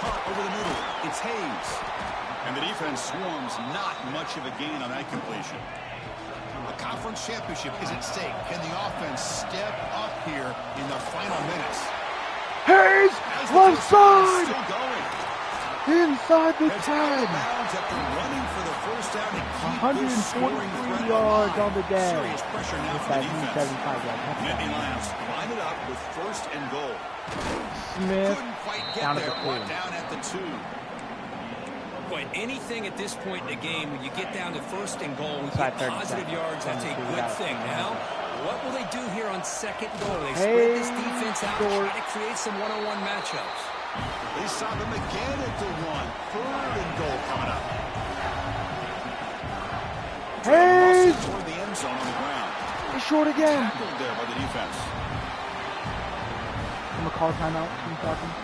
Hump over the middle. It's Hayes. And the defense swarms, not much of a gain on that completion. A conference championship is at stake. Can the offense step up here in the final minutes? Hayes, left side. Still going. Inside the 10. After running for the first down and keep 143 yards on the day. Serious pressure now for the defense. Nittany Lions line it up with first and goal. Smith Couldn't quite get down there. at the 2. Down at the 2. Boy, anything at this point in the game, when you get down to first and goal, we get positive yards, that's a good thing. Now, what will they do here on second goal? They spread this defense out and try to create some one-on-one matchups. They stop him again at the 1. Third and goal coming up. Hayes! Toward the end zone on the ground. He's short again. Tackled there by the defense. I'm going to call timeout. 2 seconds.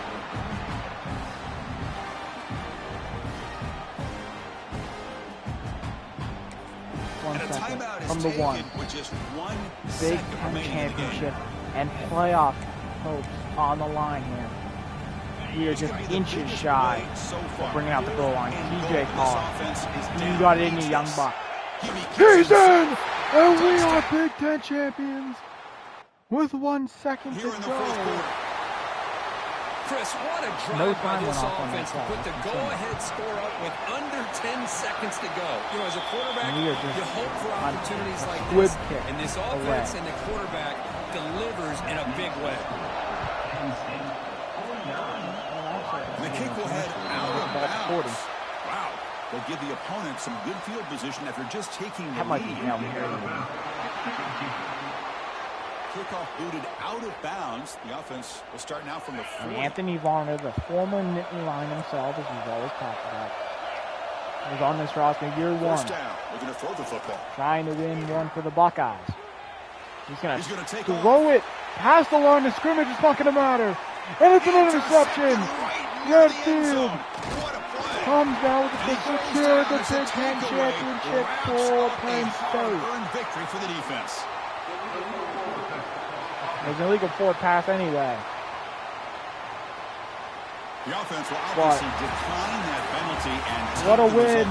From the 1. With just 1 Big Ten championship and playoff hopes on the line here. We are just inches shy of bringing out the goal line. TJ Carr. You got it in you, young buck. He's in! And we are Big Ten champions with 1 second to go. Chris, what a drive by this offense to put the go-ahead score up with under 10 seconds to go. You know, as a quarterback, you hope for opportunities like this, and this offense and the quarterback delivers in a big way. The kick will head out of bounds. Wow. They'll give the opponent some good field position after just taking the lead. Kickoff booted out of bounds. The offense will start now from the 4. Anthony Varner, the former Nittany Lion himself, as we've always talked about, was on this roster year 1. First down. We're going to throw the football. Trying to win one for the Buckeyes. He's going to take throw it past the line of scrimmage. It's not going to matter. And it's an interception. Left field. Comes down with the secure the Big Ten championship for Penn State. Earned victory for the defense. There's an illegal forward pass anyway. The offense will obviously decline that penalty and what a win.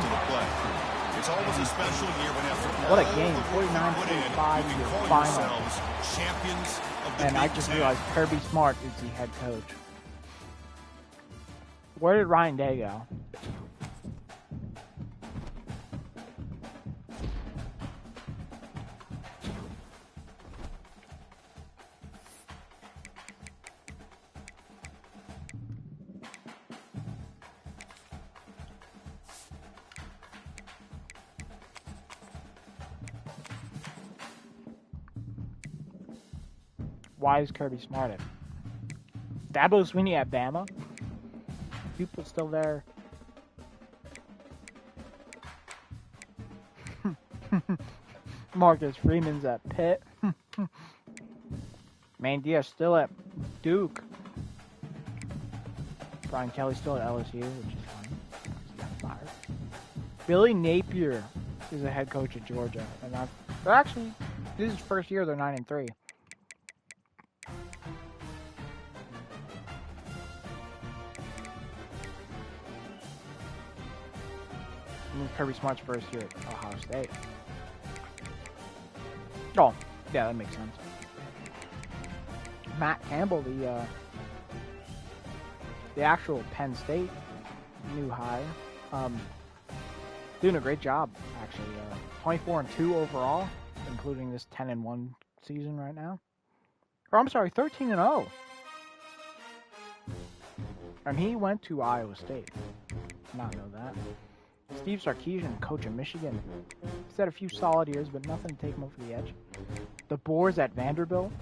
It's always a special year when after what a game. 49-45 your final. Champions of the and I just realized Kirby Smart is the head coach. Where did Ryan Day go? Why is Kirby Smart at Dabo Swinney at Bama? People still there. Marcus Freeman's at Pitt. Man Diaz still at Duke. Brian Kelly's still at LSU, which is fine. He's got fired. Billy Napier is the head coach at Georgia, and they're actually, this is his first year. They're 9-3. Kirby Smart's first year at Ohio State. Oh, yeah, that makes sense. Matt Campbell, the actual Penn State new hire, doing a great job actually. 24-2 overall, including this 10-1 season right now. Or I'm sorry, 13-0. And he went to Iowa State. Did not know that. Steve Sarkisian, coach of Michigan. He's had a few solid years, but nothing to take him over the edge. The Boers at Vanderbilt.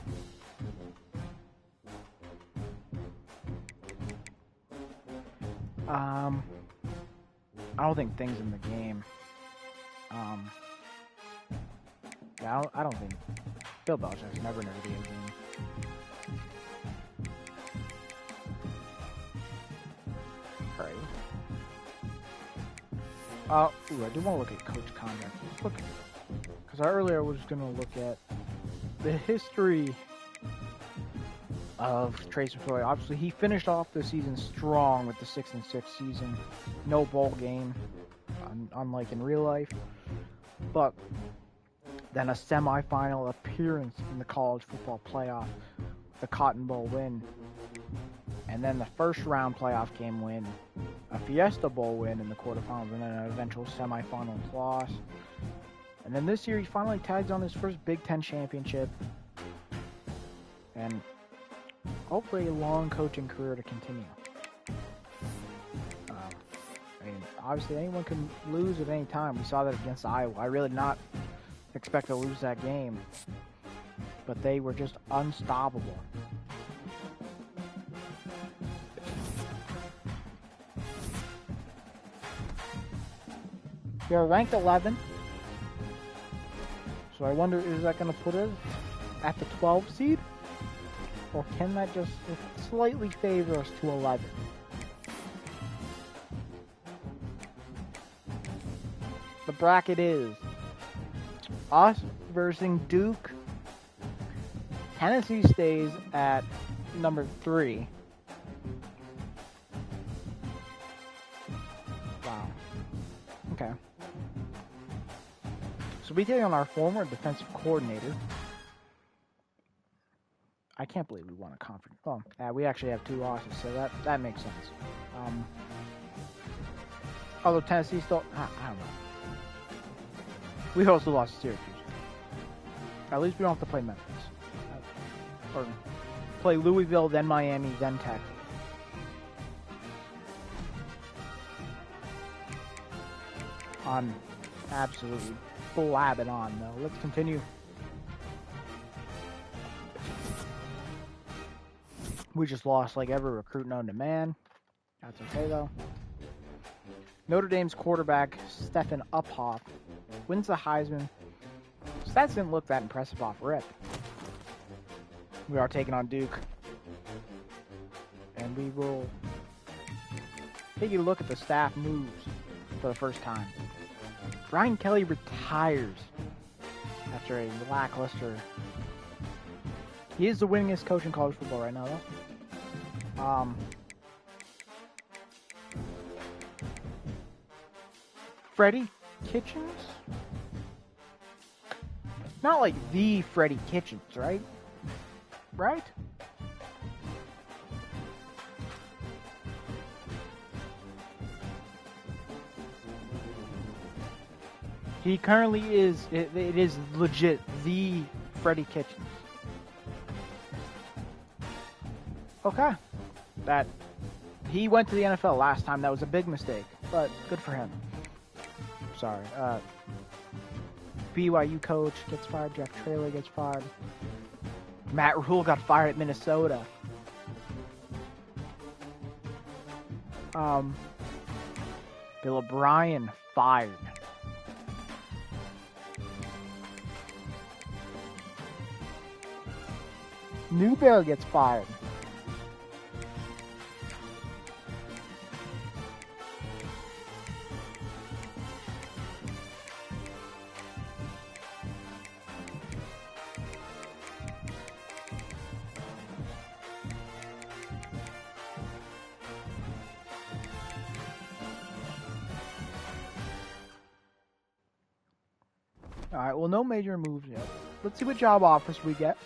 I don't think things in the game. Yeah, I don't think Bill Belichick's never in a video game. Right. Ooh, I do want to look at coach contract. Look, because earlier I was going to look at the history of Trace McSorley. Obviously, he finished off the season strong with the 6-6 season. No bowl game, unlike in real life. But then a semifinal appearance in the college football playoff, the Cotton Bowl win. And then the first round playoff game win, a Fiesta Bowl win in the quarterfinals, and then an eventual semifinal loss. And then this year he finally tags on his first Big Ten championship. And hopefully a long coaching career to continue. I mean, obviously anyone can lose at any time. We saw that against Iowa. I really did not expect to lose that game. But they were just unstoppable. They're ranked 11. So I wonder, is that going to put us at the 12 seed? Or can that just slightly favor us to 11? The bracket is us versus Duke. Tennessee stays at number 3. Wow. Okay. So we take on our former defensive coordinator. I can't believe we won a conference. Oh, yeah, we actually have 2 losses, so that makes sense. Although Tennessee still, I don't know. We also lost to Syracuse. At least we don't have to play Memphis. Or play Louisville, then Miami, then Tech. I'm absolutely blabbing on, though. Let's continue. We just lost like every recruit known to man. That's okay, though. Notre Dame's quarterback, Stephen Uphoff, wins the Heisman. Stats didn't look that impressive off rip. We are taking on Duke. And we will take a look at the staff moves for the first time. Brian Kelly retires after a lackluster. He is the winningest coach in college football right now, though. Freddie Kitchens? Not like the Freddie Kitchens, right? Right? He currently is, it is legit the Freddie Kitchens. Okay. That, he went to the NFL last time. That was a big mistake, but good for him. Sorry. BYU coach gets fired. Jeff Traylor gets fired. Matt Rule got fired at Minnesota. Bill O'Brien fired. Newberry gets fired. Alright, well, no major moves yet. Let's see what job offers we get.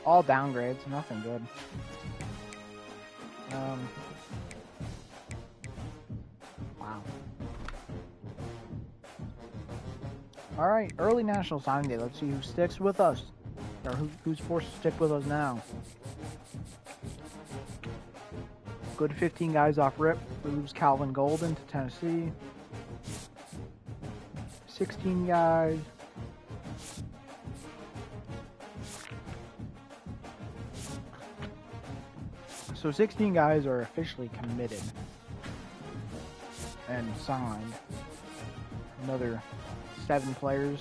All downgrades, nothing good. Wow. Alright, early national signing day. Let's see who sticks with us. Or who's forced to stick with us now. Good 15 guys off rip. We lose Calvin Golden to Tennessee. 16 guys. So 16 guys are officially committed and signed. Another 7 players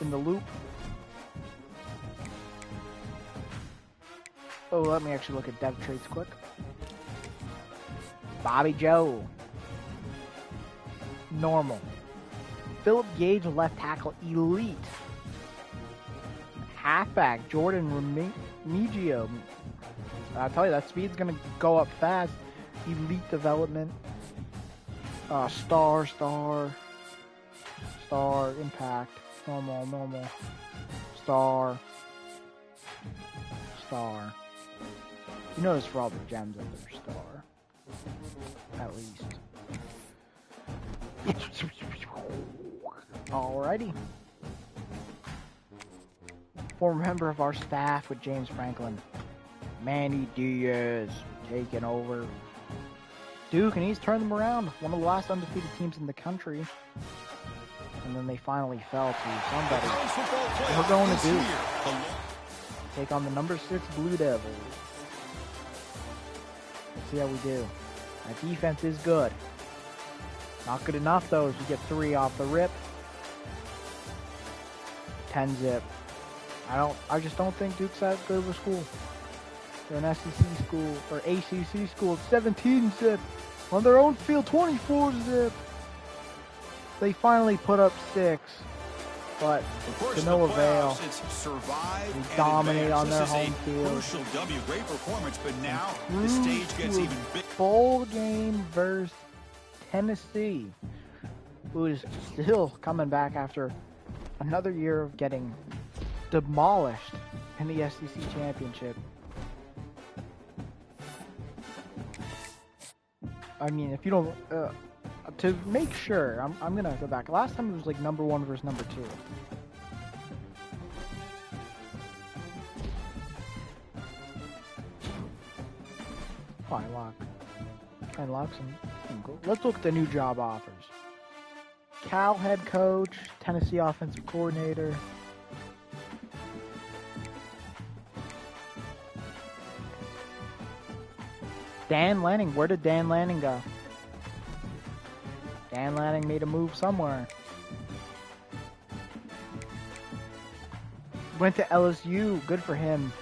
in the loop. Oh, let me actually look at dev traits quick. Bobby Joe. Normal. Philip Gage, left tackle, elite. Halfback, Jordan Remigio. I'll tell you, that speed's going to go up fast. Elite development. Star, impact, normal, star. You notice for all the gems that they're star. At least. Alrighty. Former member of our staff with James Franklin. Manny Diaz taking over. Duke, and he's turned them around. One of the last undefeated teams in the country. And then they finally fell to somebody. We're going to Duke. Take on the number 6 Blue Devils. Let's see how we do. That defense is good. Not good enough though as we get 3 off the rip. 10 zip. I just don't think Duke's that good of a school. They're an SEC school or ACC school. 17 zip on their own field. 24 zip. They finally put up 6, but to no avail. They dominate on their home field. Crucial W, great performance, but now the stage gets even bigger. Bowl game versus Tennessee, who is still coming back after another year of getting demolished in the SEC championship. I mean, if you don't, to make sure, I'm gonna go back. Last time it was like number 1 versus number 2. Fine, lock some. Let's look at the new job offers. Cal head coach, Tennessee offensive coordinator. Dan Lanning, where did Dan Lanning go? Dan Lanning made a move somewhere. Went to LSU, good for him.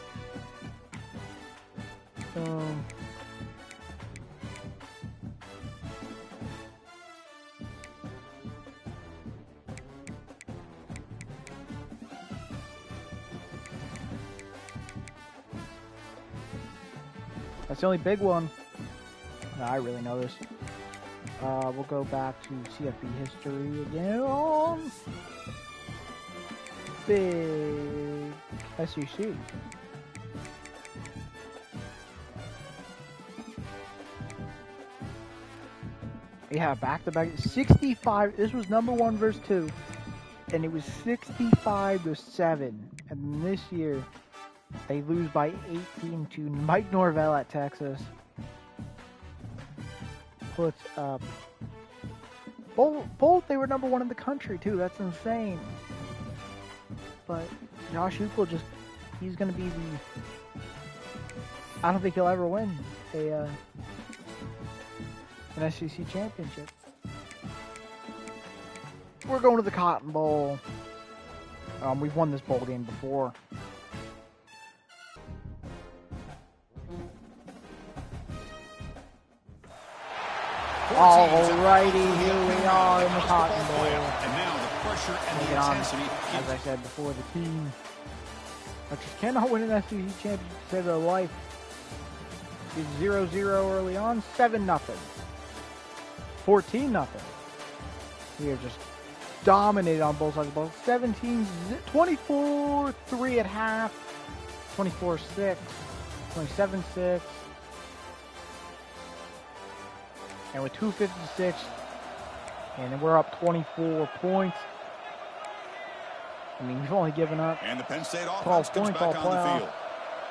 That's the only big one. I really know this. We'll go back to CFB history again. Big SEC. Yeah, back-to-back. 65. This was number 1 versus 2. And it was 65-7. And this year, they lose by 18 to Mike Norvell at Texas. Puts up both they were number 1 in the country too. That's insane. But Josh Heupel he's gonna be I don't think he'll ever win an SEC championship. We're going to the Cotton Bowl. We've won this bowl game before. Alrighty, here we are in the Cotton Bowl. And now the pressure and the intensity. As I said before, the team that just cannot win an SEC championship to save their life is 0-0 early on, 7-0, 14-0. We are just dominated on both sides of the ball. 24-3 at half, 24-6, 27-6. And with 2:56, and we're up 24 points. I mean, we've only given up and the Penn State offense comes back on the field.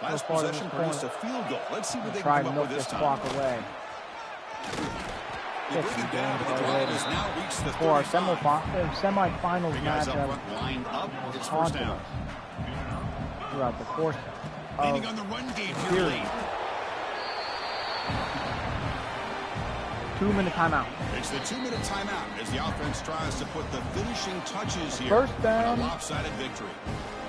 Last possession produced a field goal. Let's see what they can come up with this time. Clock away. 50 games already. For our semifinals matchup, lined up. It's first down. Throughout the course leaning on the run game here late. 2-minute timeout. It's the 2-minute timeout as the offense tries to put the finishing touches here. First down. On a lopsided victory.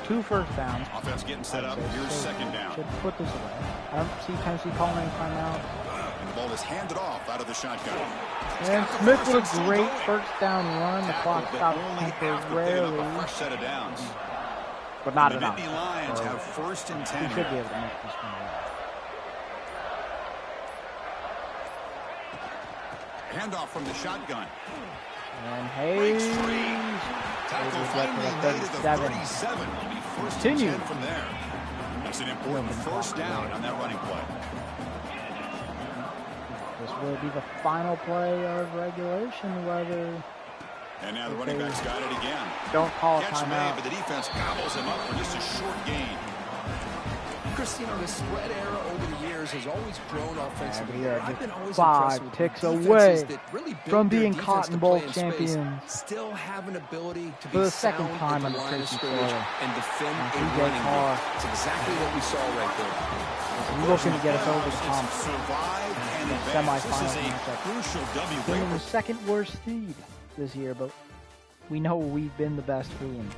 2 first downs. Offense getting set up. Here's second down. Should put this away. I don't see Tennessee calling any timeout. And the ball is handed off out of the shotgun. And Smith with a great first down run. The clock stopped temporarily. A fresh set of downs. But not enough. The Nittany Lions have first and 10. He should be able to make this one work. Handoff from the shotgun. And Hayes. Tackle finally made at the 37. Will be first and 10 from there. That's an important first down on that running play. This will be the final play of regulation, whether... And now the running back's got it again. Don't call a Catch timeout. made, but the defense gobbles him up for just a short gain. Christine, the spread era over the years has always grown offensively. I've been always 5 ticks away really from being Cotton Bowl champions. Still have an ability to for the second time on the Tracy Florida and defend a running game. It's exactly what we saw right there. Looking to get us over the hump. Survive and Semi-final matchup. Crucial W. Been the second worst seed this year, but we know we've been the best team.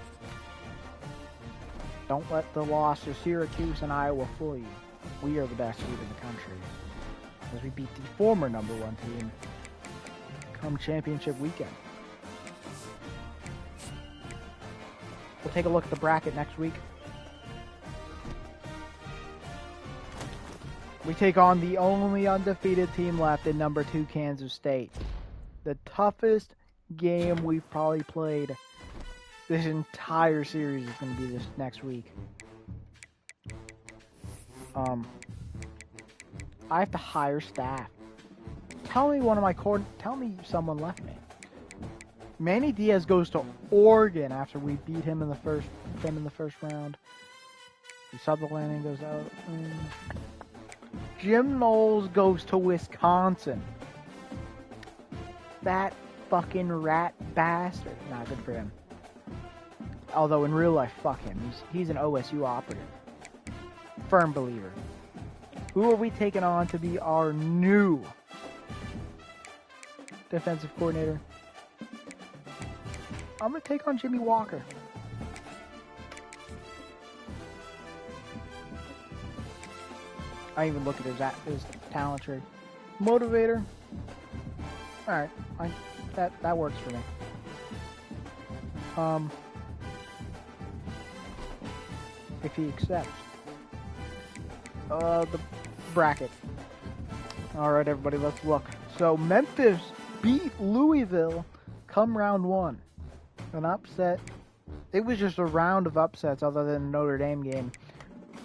Don't let the loss to Syracuse and Iowa fool you. We are the best team in the country, as we beat the former #1 team come championship weekend. We'll take a look at the bracket next week. We take on the only undefeated team left in #2 Kansas State. The toughest game we've probably played this entire series is going to be this next week. I have to hire staff. Tell me someone left me. Manny Diaz goes to Oregon after we beat him in the first round. Sutherland goes out. Jim Knowles goes to Wisconsin. That fucking rat bastard. Not good for him. Although in real life, fuck him. He's an OSU operative. Firm believer. Who are we taking on to be our new defensive coordinator? I'm going to take on Jimmy Walker. I even look at his talent tree. Motivator. Alright. That works for me. If he accepts. The bracket. Alright, everybody, let's look. So, Memphis beat Louisville come round 1. An upset. It was just a round of upsets other than the Notre Dame game.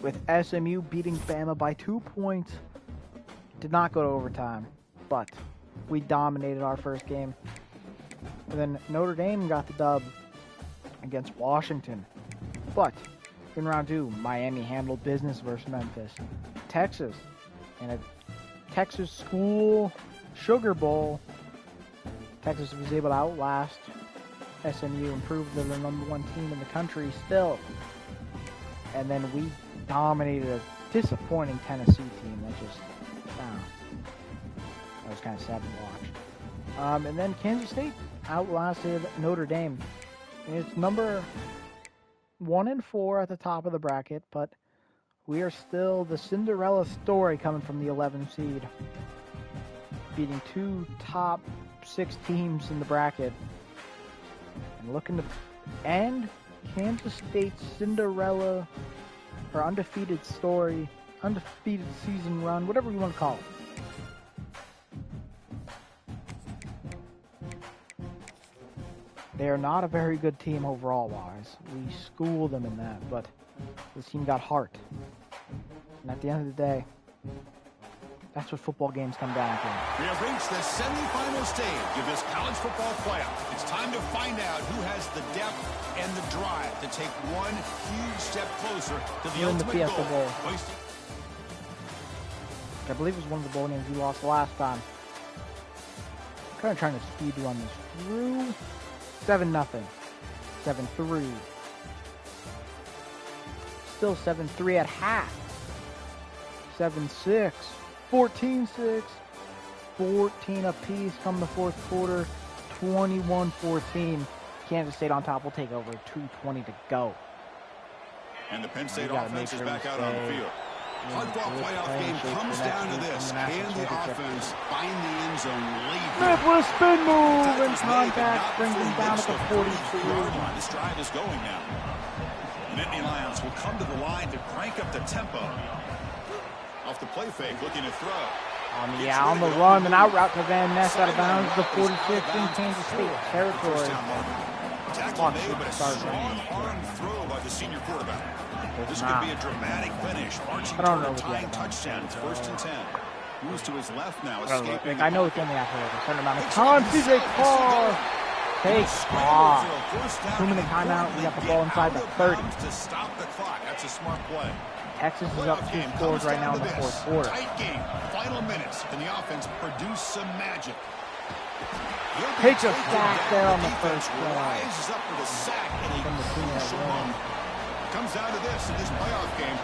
With SMU beating Bama by 2 points. Did not go to overtime. But we dominated our first game. And then Notre Dame got the dub against Washington. But in round 2, Miami handled business versus Memphis. Texas, in a Texas school Sugar Bowl, Texas was able to outlast SMU and prove they're the #1 team in the country still. And then we dominated a disappointing Tennessee team that just, that was kind of sad to watch. And then Kansas State outlasted Notre Dame. And it's number 1 and 4 at the top of the bracket, but we are still the Cinderella story coming from the 11 seed, beating 2 top 6 teams in the bracket, and looking to end Kansas State's Cinderella or undefeated story, undefeated season run, whatever you want to call it. They are not a very good team overall-wise. We schooled them in that, but this team got heart. And at the end of the day, that's what football games come down to. We have reached the semifinal stage of this college football playoff. It's time to find out who has the depth and the drive to take one huge step closer to the ultimate Fiesta goal. Bowl. I believe it was one of the bowl games we lost last time. I'm kind of trying to speed run this through. 7-0. 7-3. Still 7-3 at half. 7-6. 14-6. 14 apiece come the fourth quarter. 21-14. Kansas State on top will take over. 2:20 to go. And the Penn State offense is back out on the field. Hardball playoff game comes down to this. Can the offense find the end zone late? Smith with a spin move and contact brings him down at the 42-yard line. This drive is going now. The Nittany Lions will come to the line to crank up the tempo. Off the play fake, looking to throw. On the run, and out route to Van Ness out of bounds, the 46 in Kansas State territory. Tackle made, but a strong arm throw by the senior quarterback. This could be a dramatic finish. Marching toward a tying touchdown. It's 1st and 10. Moves to his left now, escaping. I know it's only after a certain amount of time. CJ Carr takes off. 2-minute timeout. We got the ball inside the 30. To stop the clock. That's a smart play. Texas is up 2 scores right now in the fourth quarter. Tight game. Final minutes. Can the offense produce some magic? Takes a sack there on the first play. Rises up with a sack from the crucial moment. Comes down to this in this playoff game.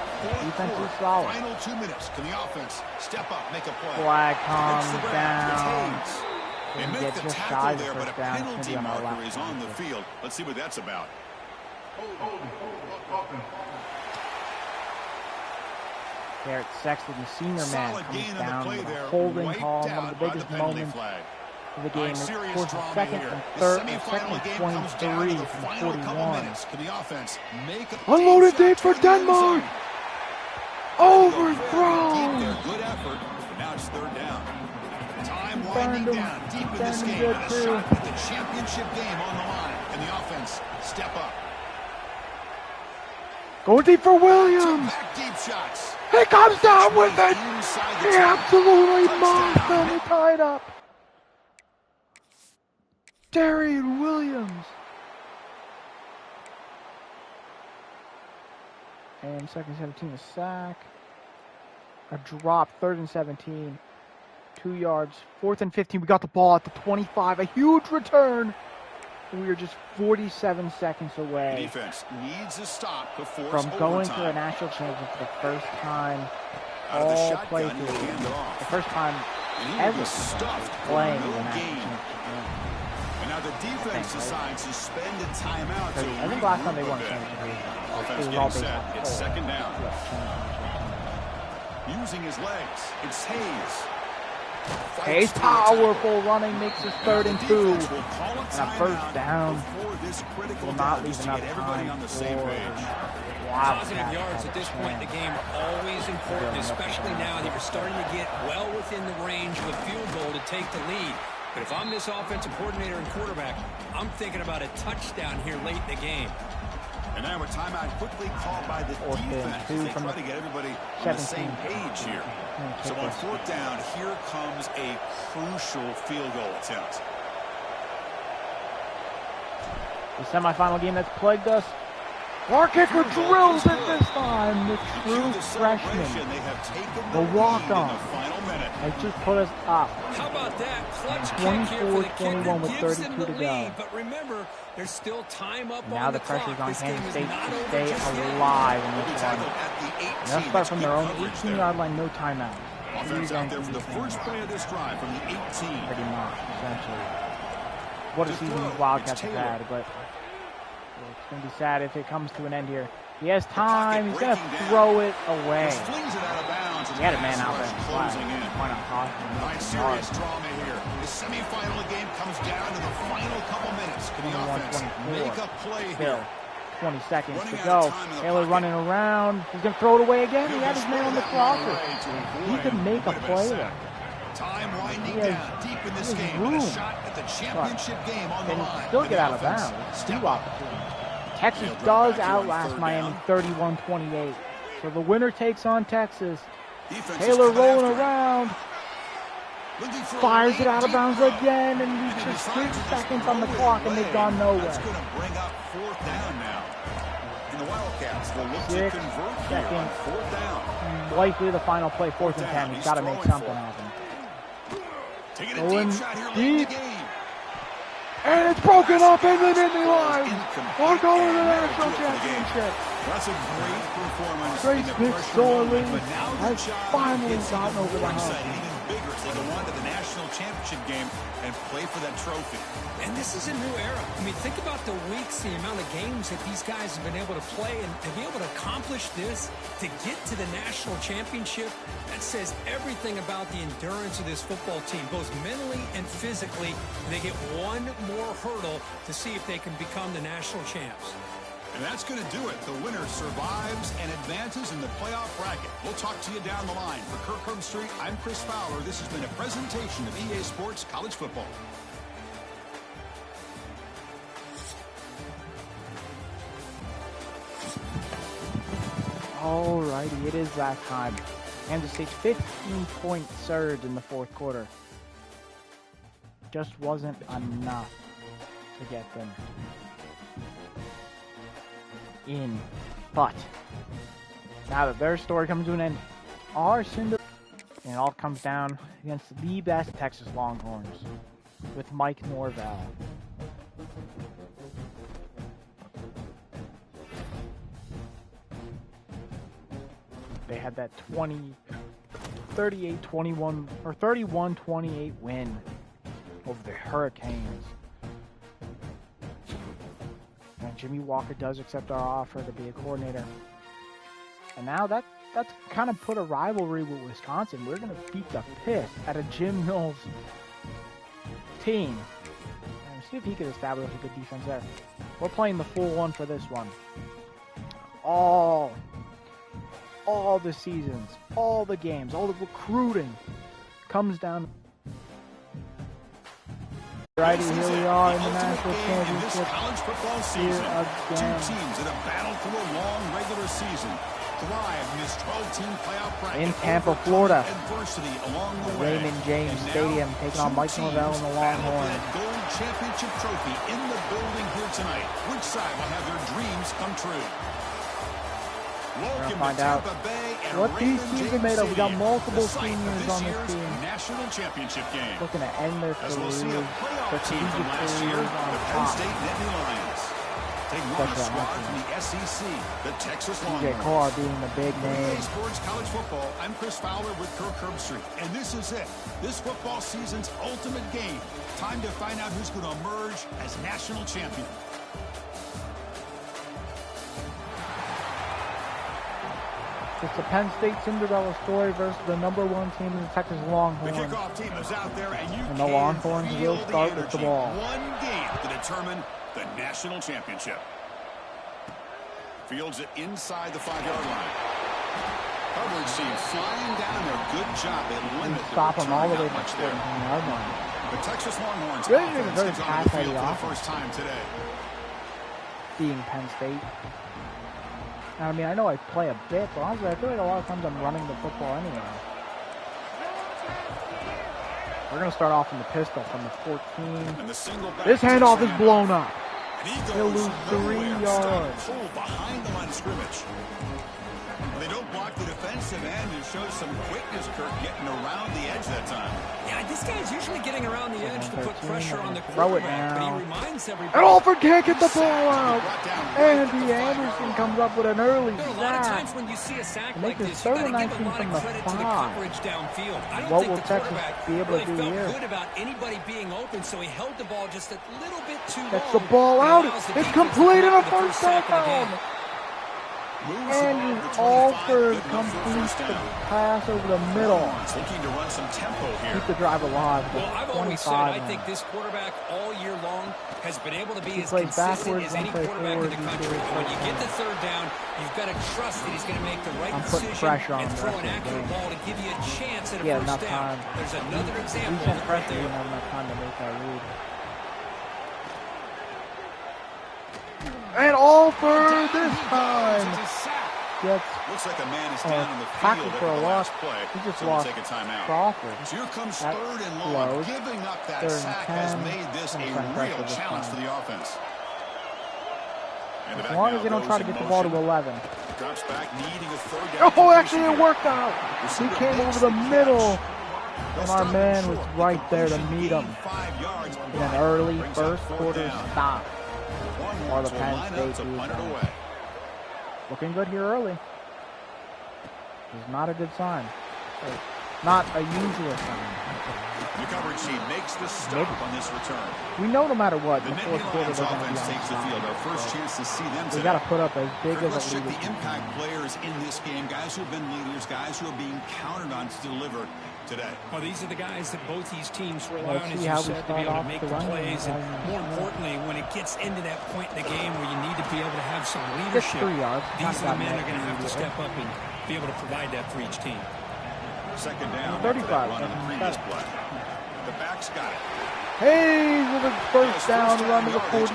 Defense is solid. Final 2 minutes. Can the offense step up, make a play? Flag comes down. They make the tackle there, but a penalty marker is on the field. Let's see what that's about. Garrett Sexton, the senior man, comes down with a holding call, one of the biggest moments of the game. It's towards the second and third, and second and 23 from 41. Unloaded deep for Denmark! Overthrown! Good effort, but now it's 3rd down. Time winding down, deep in this game, and a shot at the championship game on the line. Can the offense step up? Going deep for Williams! Back deep shots. He comes down with it! He absolutely mossed them. He tied up. Darian Williams. And 2nd and 17, a sack. A drop, 3rd and 17. 2 yards, 4th and 15. We got the ball at the 25. A huge return. We are just 47 seconds away. The defense needs a stop before from going to a national championship for the first time all play through. The first time ever playing the national championship. And now the defense decides to spend a timeout. I think last time they won a championship. Offense getting set. It's 2nd down. Using his legs. It's Hayes. Hayes, powerful running, makes his 3rd and 2. And a 1st down. Will not leave enough time for positive yards at this point in the game are always important, especially now that you're starting to get well within the range of a field goal to take the lead. But if I'm this offensive coordinator and quarterback, I'm thinking about a touchdown here late in the game. And now a timeout quickly called by the defense. They try to get everybody on the same page here. So on 4th down, here comes a crucial field goal attempt. The semifinal game that's plagued us. Our kicker drills it this time. The true freshman, the walk-on, has just put us up. How about that? Clutch 24-21 with 32 to go. But remember, there's still time up now on the the pressure's clock. on Kansas State to stay alive in this one. They'll start from their own 18-yard line, no timeout. Offense out there for the first play of this drive from the 18. Pretty much, essentially. What a season these Wildcats have had, but it's going to be sad if it comes to an end here. He has time. He's going to throw it away. He had a man out there. Why not toss him? Serious drama here. The semifinal game comes down to the final couple minutes. Can the offense make a play here? 20 seconds to go. Taylor running around. He's going to throw it away again. He had his man on the crosser. He could make a play there. Time winding down deep in this game. A shot at the championship game on the line. Still get out of bounds. 2 opportunities. Texas does outlast Miami 31-28. So the winner takes on Texas. Taylor rolling around. Fires it out of bounds again, and we just 6 seconds on the clock, and they've gone nowhere. That's going to bring up 4th down now. And the Wildcats will look to convert here on 4th down. Likely the final play, 4th and 10. He's got to make something happen. Going deep. And it's broken up in the Nittany Lions. We're going to the national championship. That's a great performance. Grace McSorley has finally gotten over the hump. bigger as they go on to the national championship game and play for that trophy. And this is a new era. I mean, think about the weeks, the amount of games that these guys have been able to play, and to be able to accomplish this, to get to the national championship, that says everything about the endurance of this football team, both mentally and physically. They get one more hurdle to see if they can become the national champs. And that's going to do it. The winner survives and advances in the playoff bracket. We'll talk to you down the line. For Kirk Herbstreit, I'm Chris Fowler. This has been a presentation of EA Sports College Football. Alrighty, it is that time. Kansas State's 15-point surge in the fourth quarter. Just wasn't enough to get them in. But now that their story comes to an end, our Cinder, and it all comes down against the best Texas Longhorns with Mike Norvell. They had that 38-21 or 31-28 win over the Hurricanes. And Jimmy Walker does accept our offer to be a coordinator. And now that's kind of put a rivalry with Wisconsin. We're going to beat the piss out of Jim Mills' team. And see if he can establish a good defense there. We're playing the full one for this one. All the seasons, all the games, all the recruiting comes down. Righty, here we are in the national championship. College football season. Two teams that have battled through a long regular season thrive in this 12-team playoff bracket. In Tampa, Florida, adversity along the way. Raymond James Stadium, taking on Mike Norvell and the Longhorns. Gold championship trophy in the building here tonight. Which side will have their dreams come true? We're going to find out what these teams are made of. We got multiple seniors on this team. National championship game. Looking to end their careers, strategic careers on Penn top. State Nittany Lions. Taking on a squad from the SEC, the Texas Longhorns. Carr being the big name. Sports College Football. I'm Chris Fowler with Kirk Herbstreit, and this is it. This football season's ultimate game. Time to find out who's going to emerge as national champion. It's the Penn State Cinderella story versus the #1 team in the Texas Longhorns. The kickoff team is out there, and the Longhorns will start with the ball. One game to determine the national championship. Fields it inside the 5-yard line. Hubbard seen flying down there. Good job. They limit the stop him all the way to the much there. 14-yard line. The Texas Longhorns Really a very offense on the field for the offense. first time today. Being Penn State. I mean, I know I play a bit, but honestly, I feel like a lot of times I'm running the football anyway. We're going to start off in the pistol from the 14. This handoff is blown up. He'll lose 3 yards. Behind the line of scrimmage. They don't block the defensive end and show some quickness, Kirk, getting around the edge that time. Yeah, this guy's usually getting around the edge to put pressure on the Throw it quarterback, but now. he reminds everybody. And Alford can't get the ball out. Andy Anderson comes up with an early There are a lot of sack. times when you see a sack Make like this this, you third got and to give a 19 lot from of the credit to the 5. coverage downfield. I don't What think will the Texas quarterback be able to really do felt here? good about anybody being open, so he held the ball just a little bit too long. Gets the ball out. Allows the It's defense complete to in a get the first sack of the down. game. Andy Alford completes the pass over the middle. Looking to run some tempo here. Keep the drive alive. Well, I've always said I think this quarterback all year long has been able to be as plays consistent backwards, as any plays quarterback forward, in the he country. plays When you first get the third down, you've got to trust that he's going to make the right I'm putting decision pressure on and the throw rest an of the accurate game. ball to give you a chance at a Yeah, first enough down. time. There's another example Decent of it right pressure, there. didn't have enough time to make that read. And Alford this time gets Looks like a man is down in the tackled field for a at the loss. last play. He just So we'll lost take a timeout. Crawford. So here comes That third and long. blows. Giving up that Third and sack 10. has made this a Gonna send real pressure this challenge time. for the offense. And the As back long now as they don't goes try to in get the ball to motion. 11. Drops back, needing a third down. Oh, actually it completion. worked out. He came over the middle. And our man was right there to meet him. In an early first quarter stop. Or the Penn State defense. Looking good here early. It's not a good sign. So Not a usual sign. The coverage team makes the stop on this return. We know no matter what, the fourth quarter they're going to be on takes the field. Our first chance to see them today. We got to put up as big as a lead. Let's check the impact players in this game. Guys who have been leaders, guys who are being counted on to deliver today. Well, these are the guys that both these teams rely on, as you said, to be able to make the plays. And more importantly, when it gets into that point in the game where you need to be able to have some leadership, these are the men that are going to have to step up and be able to provide that for each team. Second down. 35. Run on the previous play. The back's got it. Hayes with a first down run to the 46.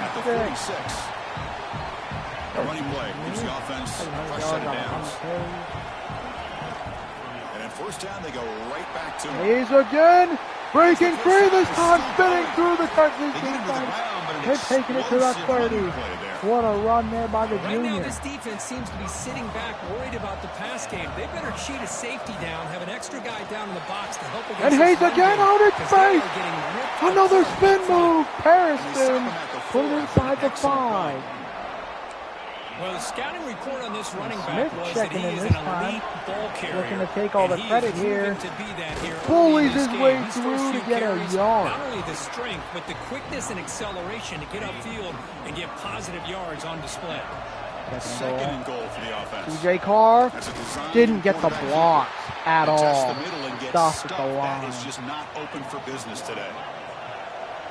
A running play gives the offense fresh set of downs. And at first down, they go right back to him. Hayes again, breaking free this time, spinning through the Texans defense. They're taking it to that 30. What a run there by the junior. Right now, this defense seems to be sitting back, worried about the pass game. They better cheat a safety down, have an extra guy down in the box to help against. And Hayes again out in space. Another spin move. Harrison put it inside the 5. Well, the scouting report on this running back was that he is an elite ball carrier. Looking to take all the credit here. Here bullies his way through to get a yard. Not only the strength, but the quickness and acceleration to get upfield and get positive yards on display. Second and goal for the offense. TJ Carr didn't get the blocks at all. Stuff at the line. That is just not open for business today.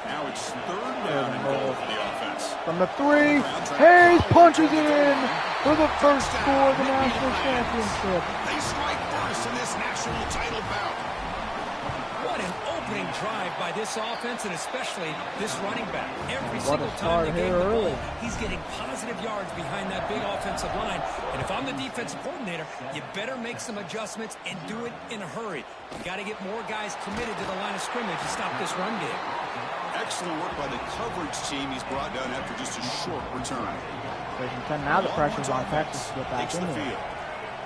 Now it's third down and goal for the offense. From the 3, Hayes punches it in for the first score of the national championship. They strike first in this national title bout. What an opening drive by this offense, and especially this running back. Every single time they gave the ball, he's getting positive yards behind that big offensive line. And if I'm the defensive coordinator, you better make some adjustments and do it in a hurry. You got to get more guys committed to the line of scrimmage to stop this run game. Excellent work by the coverage team. He's brought down after just a short return. Now the pressure's on Texas to get back in there.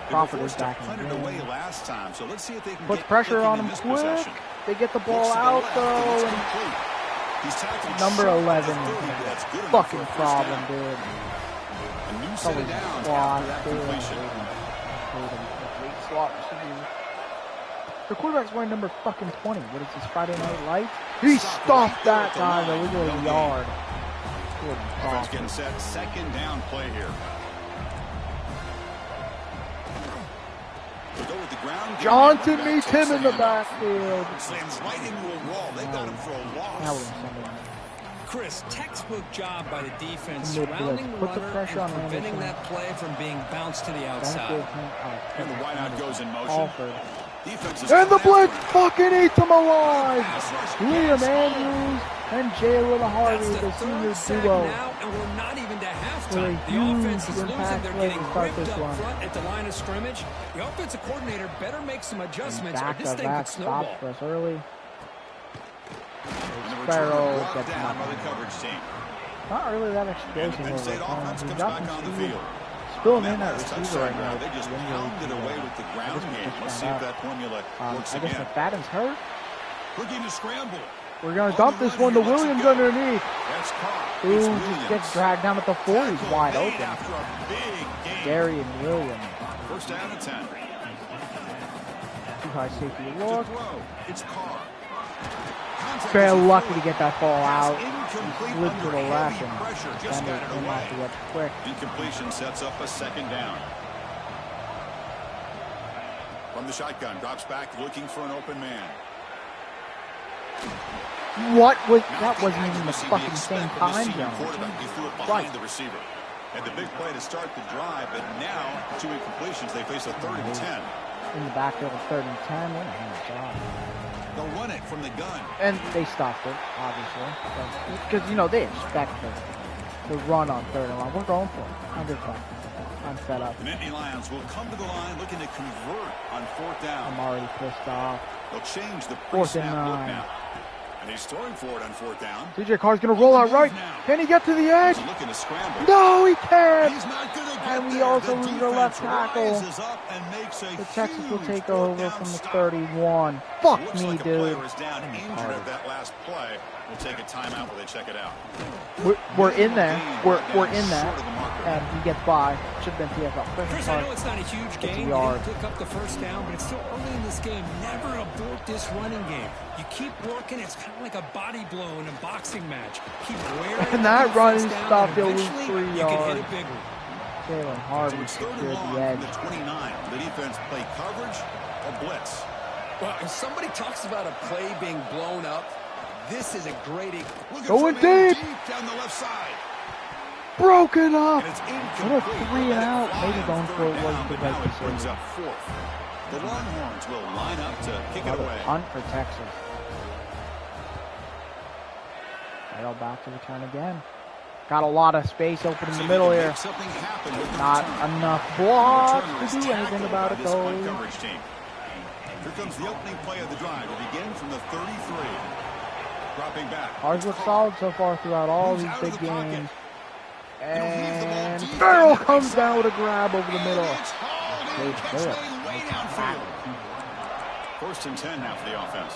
Crawford is back in the game. Away last time, so let's see if they can puts pressure on him quick. They get the ball out though. And number 11 fucking problem, dude. A new set of downs after that completion. The quarterback's wearing number fucking 20. What is this, Friday Night Lights? He stopped that time. It was a yard. Offense getting set. Second down play here. Johnson meets him in the backfield. Slams right into a wall. They got him for a loss. Chris, textbook job by the defense, surrounding the runner and preventing that play from being bounced to the outside. And the wideout goes in motion. And the blitz fucking eats him alive. Liam Andrews and Jalen Harvey, the senior duo. Now, and we're not even to halftime. The offense is losing. They're getting ripped up front at the line of scrimmage. The offensive coordinator better make some adjustments, or this thing could snowball. For us early. Sparrow gets down by the coverage team. Not really that explosive. He's got some spilling in that receiver right now. They just pounded away with the ground game. Let's see if that formula works again. I guess McFadden's hurt. Looking to scramble. We're going to dump this one to Williams underneath. That's caught. Ooh, just gets dragged down at the 4. He's wide open. Darian Williams. First down and 10. Too high safety look. It's Carr. Very lucky to get that ball out. Slid to the left and defender came off the edge quick. Incompletion sets up a second down. From the shotgun, drops back looking for an open man. What was that? Wasn't even the fucking same time zone. He threw it behind the receiver. And the big play to start the drive, but now 2 incompletions. They face a 3rd and 10. In the backfield of 3rd and 10. What a hand job. They'll run it from the gun. And they stopped it, obviously. Because, you know, they expect the run on 3rd and 1. We're going for it. I'm fed up. The Nittany Lions will come to the line looking to convert on 4th down. I'm already pissed off. They'll change the pre-snap look now. And he's throwing for it on 4th down. TJ Carr's going to roll out right. Can he get to the edge? He's looking to scramble. No, he can't. He's not going to get and we also lose our left tackle. The Texas will take over from the 31. Fuck me, like dude. Was down injured at that last play. We'll take a timeout while they check it out. We're in there. We're in that. And he gets by. should have been PFL. Chris, I know it's not a huge game. You didn't pick up the first down, but it's still early in this game. Never abort this running game. You keep working. It's kind of like a body blow in a boxing match. Keep wearing and that running stuff, you'll lose 3 yards. You can hit it big one. Jalen Harvey secured the edge. The 29. The defense play coverage or blitz. Well, if somebody talks about a play being blown up, this is a great... Going deep down the left side. Broken up. What a 3 and out. Maybe going for it wasn't the right decision. Up 4th. The Longhorns will line up to kick it away. Hunt for Texas. Barrel back to return again. Got a lot of space open in the middle here. Not enough blocks to do anything about it though. Here comes the opening play of the drive. It begins from the 33. Dropping back. Ours look solid so far throughout all these big games. And Farrell comes down with a grab over the middle. First and 10 now for the offense.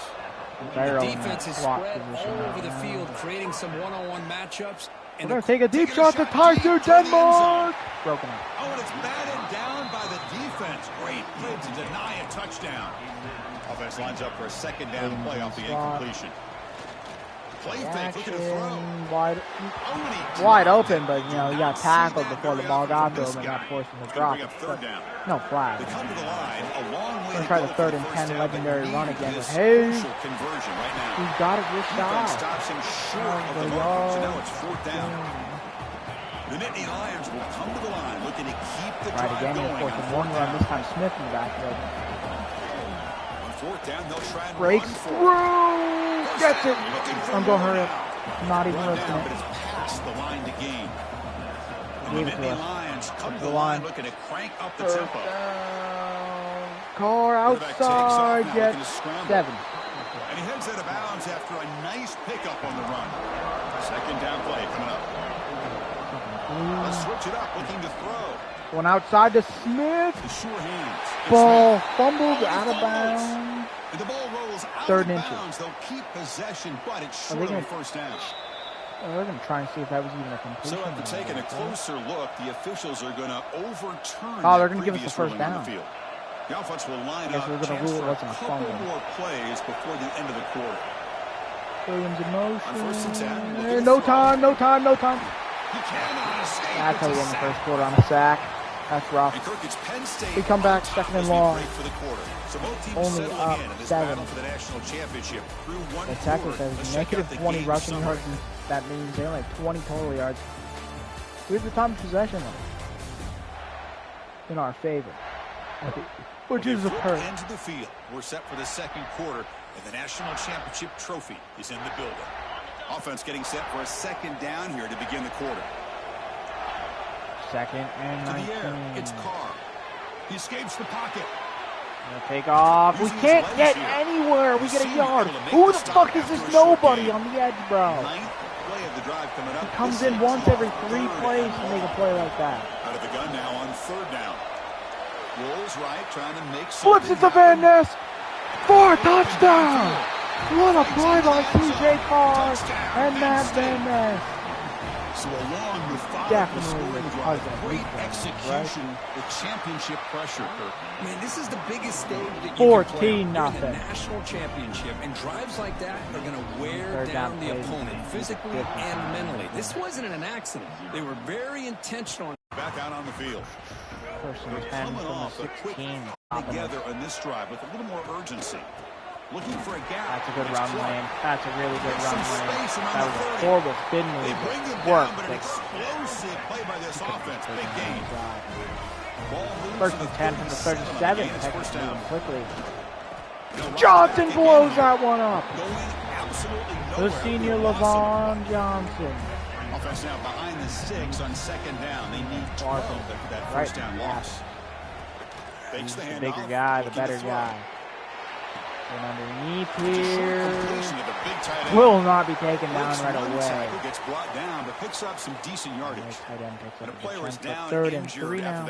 The defense is spread all over the field, creating some one-on-one matchups. We're going to take a deep shot to Tyson Denmark. Broken up. Oh, and it's batted down by the defense. Great play to deny a touchdown. Offense lines up for a second down play off the incompletion. Play fake, looking to throw. Wide open, but you know, he got tackled before the ball got to him and got forced him to drop it. No flag. They come to the line, a long way to try the 3rd and 10 legendary run again. But hey, he's got a good shot. Stops him short of the marker, so now it's 4th down. The Nittany Lions will come to the line, looking to keep the drive again, going. Of course, in one run, this time Smith in the backfield. On 4th down, they'll try and breaks through. Gets it. I'm going to hurry up. Not even risking it. But it's past the line to gain. The Nittany Lions come to the line, looking to crank up the tempo. Car outside, gets 7. And he heads out of bounds after a nice pickup on the run. Second down play coming up. Let's switch it up, looking to throw. One outside to Smith. The sure hands. Ball fumbled out of bounds. And the ball rolls out 3rd of and bounds. They'll keep possession, but it's short of the first down. They're going to try and see if that was even a completion. So after taking a closer look, the officials are going to overturn. Oh, they're going to give us the first down. The offense will line up. We're going to rule it wasn't a fumble. More plays before the end of the quarter. Williams in motion. On 1st and 10. No time. He cannot escape. That's how you win the first quarter on a sack. That's rough. We come back 2nd and long. Only up 7. The Texas has negative 20 rushing yards. That means they only have 20 total yards. We have the time of possession in our favor, which is a perk. Into the field. We're set for the 2nd quarter, and the national championship trophy is in the building. Offense getting set for a 2nd down here to begin the quarter. 2nd and 19. To the air, it's Carr. He escapes the pocket. Take off. We can't get anywhere. We get a yard. Who the fuck is this nobody on the edge, bro? He comes in once every 3 plays to make a play like that. Out of the gun now on 3rd down. Rolls right, trying to make flips it to Van Ness for touchdown. What a play by TJ Carr and Matt Van Ness. So along with definitely because of great execution with championship pressure. Man, this is the biggest stage that you 14-0. The national championship, and drives like that are going to wear down the opponent physically and mentally. This wasn't an accident. They were very intentional. Back out on the field. First and 10 from the 16. Together on this drive with a little more urgency. Looking for a gap. That's a good run lane. That's a really good run lane. That was a horrible spin move. Work. Explosive play by this offense. Big game. 1st and 10 from the 37. Texas moving quickly. Johnson blows that one up. The senior Levon Johnson. Offense now behind the 6 on 2nd down. They need 12 after that first down loss. He's the bigger guy, the better guy. And underneath here, will not be taken down right away. Gets brought down, but picks up some decent yardage. Tight end picks up a player was down 3rd and 3 now.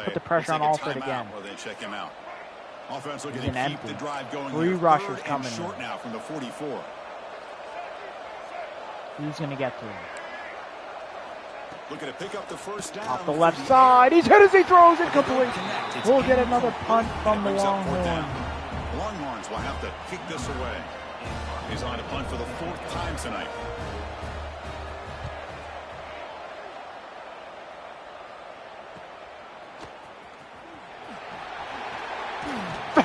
Put the pressure on Alford again. They check him out. Offense looking to keep the drive going. 3 rushers coming short now from the 44. He's going to get to him. Looking to pick up the first down. Off the left side. He's hit as he throws it complete. We'll get another punt from the Longhorns. Longhorns will have to kick this away. He's on a punt for the 4th time tonight.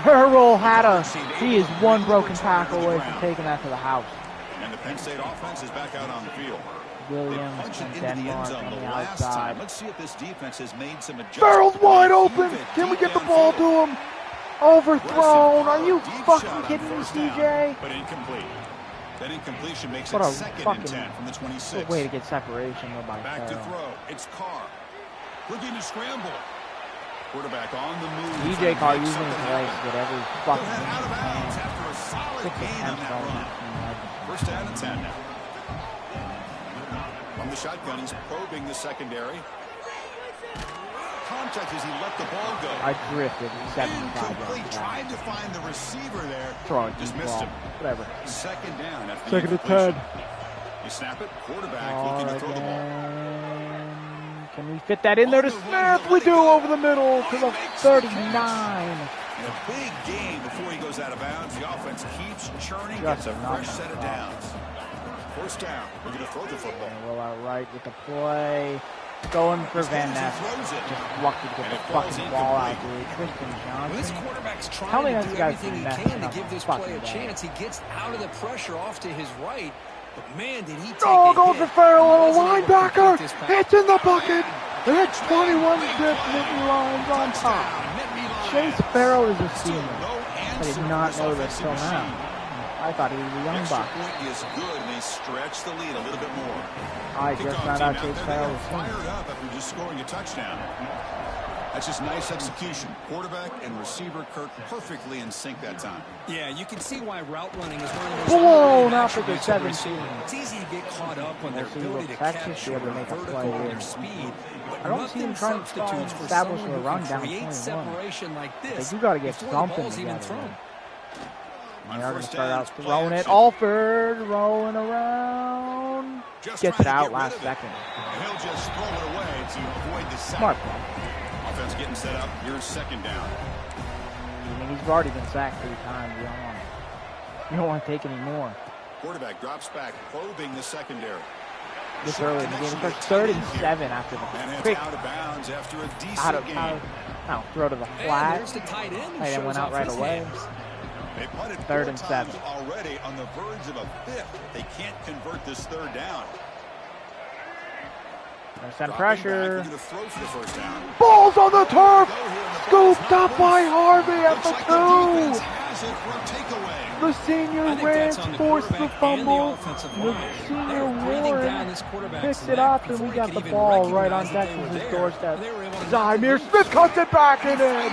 Farrell he is one broken tackle away from taking that to the house. And the Penn State offense is back out on the field. Williams and Denmark on the outside. Let's see if this defense has made some adjustments. Farrell's wide open. Can we get the ball to him? Overthrown. Are you fucking kidding me, CJ? But incomplete. That incompletion makes it 2nd and 10 from the 26. Way to get separation by Back to throw. It's Carr. Looking to scramble. Quarterback on the move. DJ Carr using his legs to get every fucking out of bounds after a solid gain on that run. First down and 10 now. From the shotgun, he's probing the secondary. Contact as he let the ball go. I drifted 75 yards. Tried to find the receiver there. Throw it. Just missed him. Whatever. 2nd down. After 2nd and 10. You snap it. Quarterback looking to throw the ball. Can we fit that in there to Smith? We do over the middle to the 39. And a big gain before he goes out of bounds. The offense keeps churning. Gets a fresh set of downs. First down. We're going to throw the football. Roll out right with the play. Going for Van Ness. Just lucky to get the fucking ball out, dude. Tristan Johnson. This quarterback's trying to do everything he can to give this play a chance. He gets out of the pressure off to his right. But man, did he take goes for Farrell, a linebacker. It's in the bucket. It's 21 zip. Nittany Lions on top. Chase Farrell is a senior. I did not know this till now. I thought he was a young buck. Point is good, and they stretch the lead a little bit more. I just found out Chase Farrell was fired up after just scoring a touchdown. That's just nice execution. Quarterback and receiver Kirk perfectly in sync that time. Yeah, you can see why route running is one of those blown up at the 17. It's easy to get caught up on their ability to catch or vertical on their speed. I don't see him trying to establish a run down 21. Separation like this. You got to get something together. They're going to start out throwing it. Alford rolling around. Gets it out last second. And he'll just throw it away to avoid the sack. Smart play. Offense getting set up. Here's 2nd down. I mean, he's already been sacked 3 times. You don't want to take any more. Quarterback drops back, probing the secondary. This early in the game. It's 3rd and 7 after the quick. Out of bounds after a decent game. Throw to the flat. There's the tight end. Tight end went out right away. They punted 3rd and 7 already on the verge of a 5th. They can't convert this 3rd down. Send pressure. Throw for the first down. Balls on the turf. Scooped up by Harvey at the 2. The senior Rance forced the fumble. The senior Warren picks it up, and we got the ball right on Texas's doorstep. Zymir Smith cuts it back and in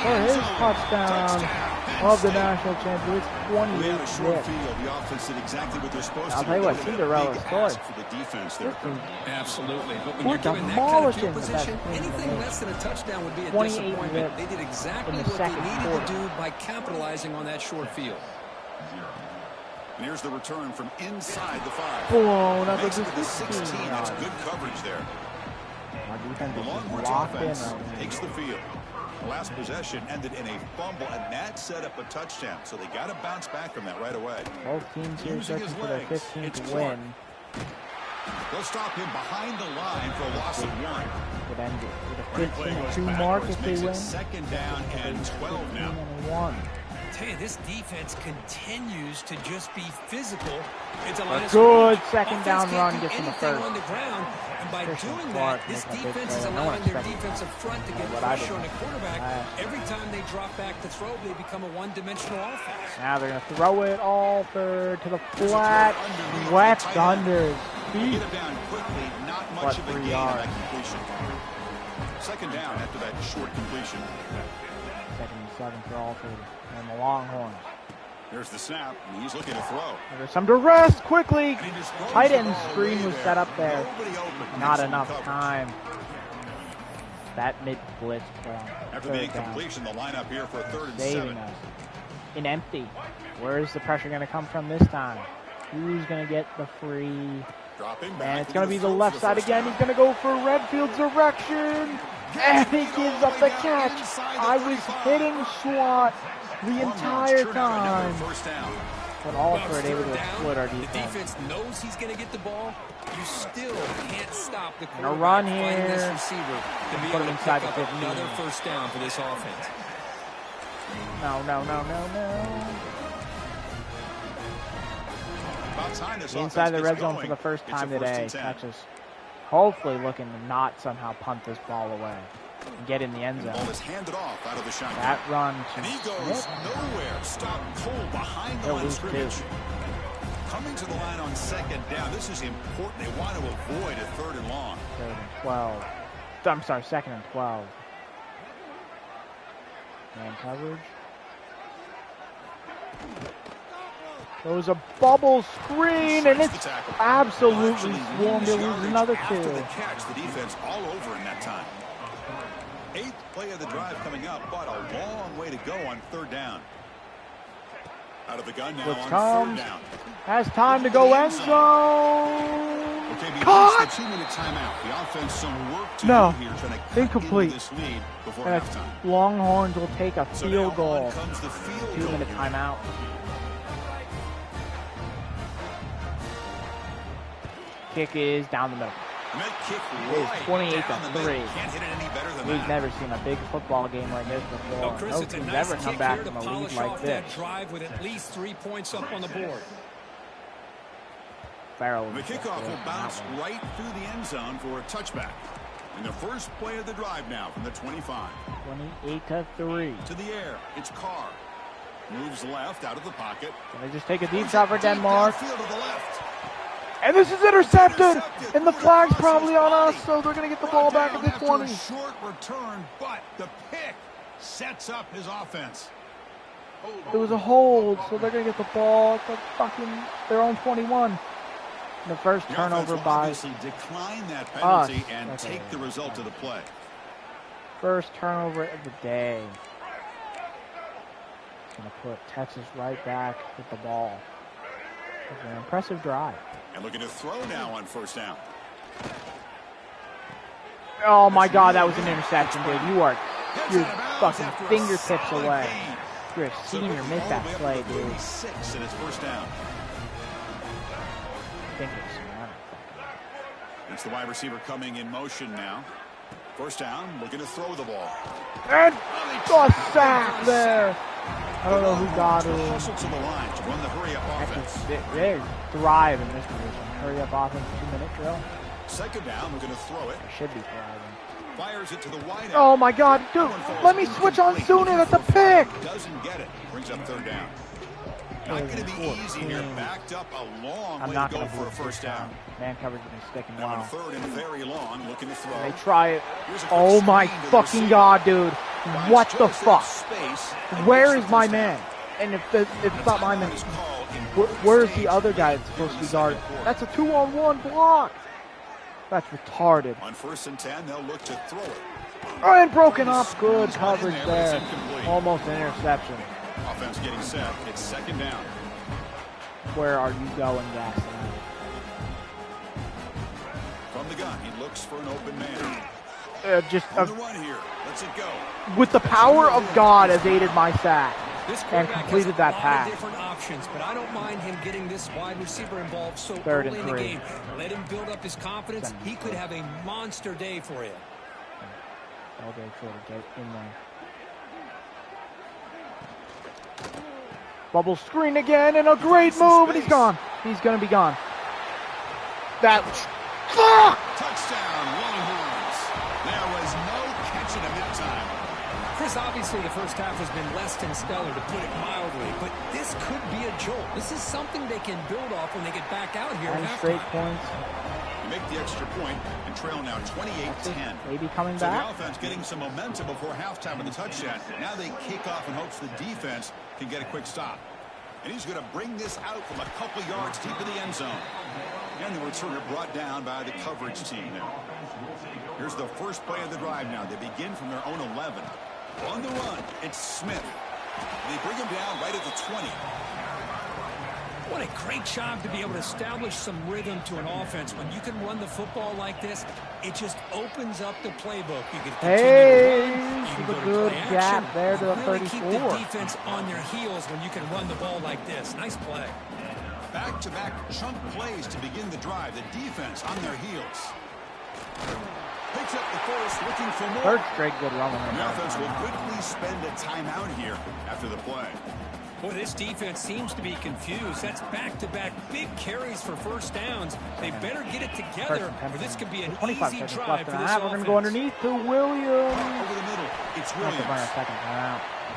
for his touchdown of the national championship. It's 28 short field. The offense did exactly what they're supposed to. I'll tell you what, Cinderella scored. For the defense there. Absolutely. But when you're given that kind of field position, anything less than a touchdown would be a disappointment. They did exactly what they needed to do by capitalizing on that short field. And here's the return from inside the 5. Blown up at the 16. That's good coverage there. The Longhorns offense takes the field. The last possession ended in a fumble, and that set up a touchdown. So they got to bounce back from that right away. Both teams here searching for their 15th win. They'll stop him behind the line for a loss of 1. Would end it with a 15-2 mark if they win. 2nd down and 12 now. 1. Tell you, this defense continues to just be physical. It's a good 2nd down run gets in the 3rd. On the ground, and by doing that, this defense is allowing their defensive front to get pressure on the quarterback. Every time they drop back to throw, they become a one-dimensional offense. Now they're going to throw it all third to the flat. Left under his feet. Get it down quickly. Not much of a gain on that completion. 2nd down after that short completion. 2nd and 7 for Alford and the Longhorns. There's the snap, and he's looking to throw. There's some duress quickly. Tight end screen was set up there. Not enough time. That mid-blitz play. After the incompletion, the lineup here for a 3rd and 7. Saving us. In empty. Where is the pressure going to come from this time? Who's going to get the free And it's going to be the left side again. He's going to go for Redfield's direction. And he gives up the catch. I was hitting SWAT the entire time. But Alford able to exploit our defense. The defense knows he's going to get the ball. You still can't stop the quarterback run finding here. this receiver to be able to pick up another first down for this offense. No. Inside the red zone for the first time today. Texas hopefully looking to not somehow punt this ball away and get in the end zone. That run to Smith. Nowhere. Stop cold behind the line of scrimmage. Coming to the line on second down. This is important. They want to avoid a 3rd and long. 3rd and 12. I'm sorry, 2nd and 12. Man coverage. Throws a bubble screen, and it's absolutely swarmed. They lose another 2. After the catch, the defense all over in that time. 8th play of the drive coming up, but a long way to go on 3rd down. Out of the gun now on 3rd down. Has time to go end zone. Okay, caught. The 2-minute timeout. The offense some work to do here, trying to cut incomplete. This lead before And halftime. Longhorns will take a So field now goal. on comes the field 2-minute goal. timeout. Kick is down the middle. And that kick It is right 28 down to the middle. 3. Can't hit it any better than We've that. never seen a big football game like this before. Well, Chris, No it's a team's nice ever come kick back here to from a lead polish like off this. that drive with at least 3 points up on the board. Farrell. The kickoff will bounce right through the end zone for a touchback. And the first play of the drive now from the 25. 28 to 3. To the air, it's Carr. Moves left out of the pocket. Can they just take a deep shot for Denmark? Downfield to the left. And this is intercepted! And the flag's probably on us, so they're going to get the ball back at the 20. A short return, but the pick sets up his offense. It was a hold, so they're going to get the ball at the fucking their own 21. The first turnover by decline that penalty us. and take the result of the play. First turnover of the day. It's going to put Texas right back with the ball. It's an impressive drive. And looking to throw now on 1st down. Oh my God, that was an interception, dude. You're fucking fingertips away. You're a senior, miss that play, dude. 36 and it's 1st down. It's the wide receiver coming in motion now. 1st down, looking to throw the ball. And a sack there. I don't know who got it. Hustle to the line to run the hurry-up offense. They thrive in this position. Hurry-up offense, 2-minute drill. 2nd down, we're going to throw it. They should be thriving. Fires it to the wide out. Oh my God, dude! Let me switch on sooner. That's a pick. Doesn't get it. Brings up 3rd down. Not going to be easy here. Backed up a long way to go for a 1st down. Man coverage has been sticking Now well. on 3rd and very long, looking to throw. They try it. Oh my fucking God, dude! What the fuck? Where is my man? And if it's not my man, where's the other guy that's supposed to be guarded? That's a 2-on-1 block. That's retarded. On 1st and 10, they'll look to throw it. Oh, and broken up. Good coverage there. Almost an interception. Offense getting set. It's 2nd down. Where are you going, Gaston? From the gun, he looks for an open man. On the run here. Let's it go. With the power of God has aided my sack This and completed that pass. Different options, but I don't mind him getting this wide receiver involved so 3rd early and in the 3. game. Let him build up his confidence. He could have a monster day for you. I'll go try to get in there. Bubble screen again, and a great move, and he's gone. He's going to be gone. That... Touchdown, Longhorns. There was no catching him in time. Chris, obviously the first half has been less than stellar, to put it mildly, but this could be a jolt. This is something they can build off when they get back out here. 9 straight points. You make the extra point and trail now 28-10. Maybe coming So back. the offense getting some momentum before halftime with the touchdown. Now they kick off in hopes the defense can get a quick stop. And he's going to bring this out from a couple yards deep in the end zone. And the returner brought down by the coverage team now. Here's the first play of the drive now. They begin from their own 11. On the run, it's Smith. They bring him down right at the 20. What a great job to be able to establish some rhythm to an offense. When you can run the football like this, it just opens up the playbook. You can continue to run, you can go to good play gap action, there to the really 34. Keep the defense on their heels when you can run the ball like this. Nice play. Back-to-back chunk plays to begin the drive. The defense on their heels. Picks up the first, looking for more. Third straight good run. The offense will quickly spend a timeout here after the play. Boy, this defense seems to be confused. That's back-to-back big carries for first downs. They better get it together, or this could be an easy drive for this offense. We're going to go underneath to Williams. Over the middle, it's Williams.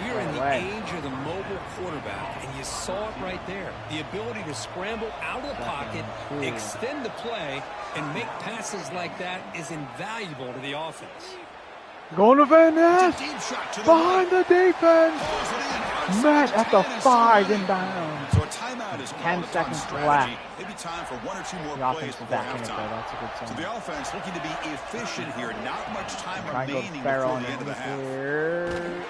We are in the age of the mobile quarterback, and you saw it right there. The ability to scramble out of the pocket, extend the play, and make passes like that is invaluable to the offense. Going to Van Ness. Behind the defense. Matt at the 5 inbound. So a timeout is 10 seconds left. Maybe time for 1 or 2 more The plays offense is before back in it, though. halftime. That's a good sign. So the offense looking to be efficient here. Not much time remaining before before the end of the half.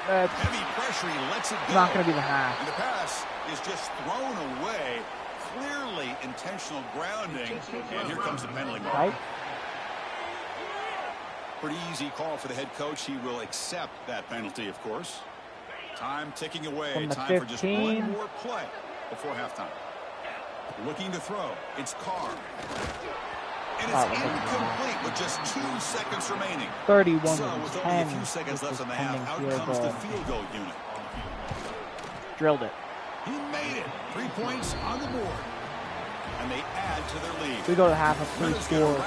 That's Heavy pressure, he lets it go. not going to be the half. And the pass is just thrown away. Clearly intentional grounding. And here comes the penalty mark. Right? Pretty easy call for the head coach. He will accept that penalty, of course. Time ticking away. From the Time 15. for just one more play before halftime. Looking to throw. It's Carr. And it's incomplete with just 2 seconds remaining. 31 so with only a few seconds left in the half, out comes the field goal unit. Drilled it. He made it. 3 points on the board. And they add to their lead. We go to half of 3 scores.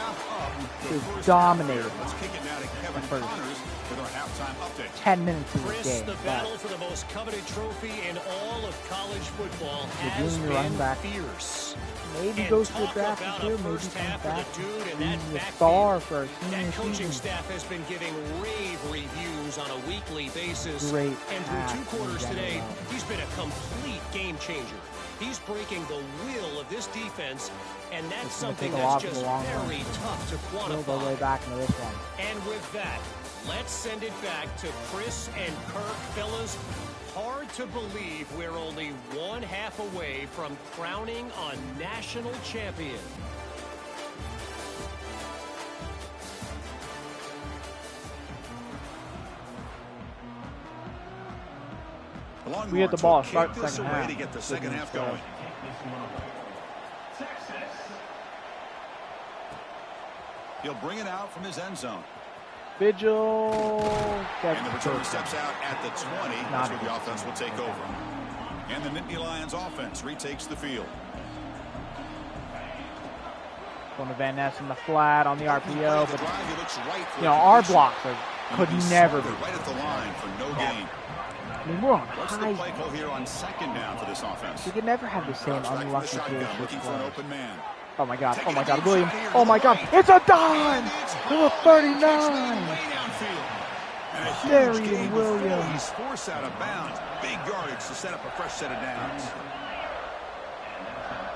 Is dominated. Let's kick it now to Kevin Connors with our halftime update. 10 minutes in the Chris, game. the battle for the most coveted trophy in all of college football has been fierce. Maybe goes to the draft this year, maybe comes back. He's a star for our senior That coaching season. staff has been giving rave reviews on a weekly basis. Great and through 2 quarters today, he's been a complete game changer. He's breaking the will of this defense, and that's something that's just very tough to quantify. Build our way back into this one. And with that, let's send it back to Chris and Kirk, fellas. Hard to believe we're only 1 half away from crowning a national champion. We get the ball, start the second half. To get the second half going. He'll bring it out from his end zone. Vigil. And the return steps out at the 20. That's where the offense will take over. And the Nittany Lions offense retakes the field. Going to Van Ness in the flat on the RPO, but you know our blocks could never be right at the line for no gain. I mean, we're on What's the play call here on second down for this offense? We could never have the same unlucky situation. Looking for an open man. Oh my God! Oh my God! Williams! Oh my God! It's a dime to a 39. Darian Williams. He's forced out of bounds. Big yardage to set up a fresh set of downs.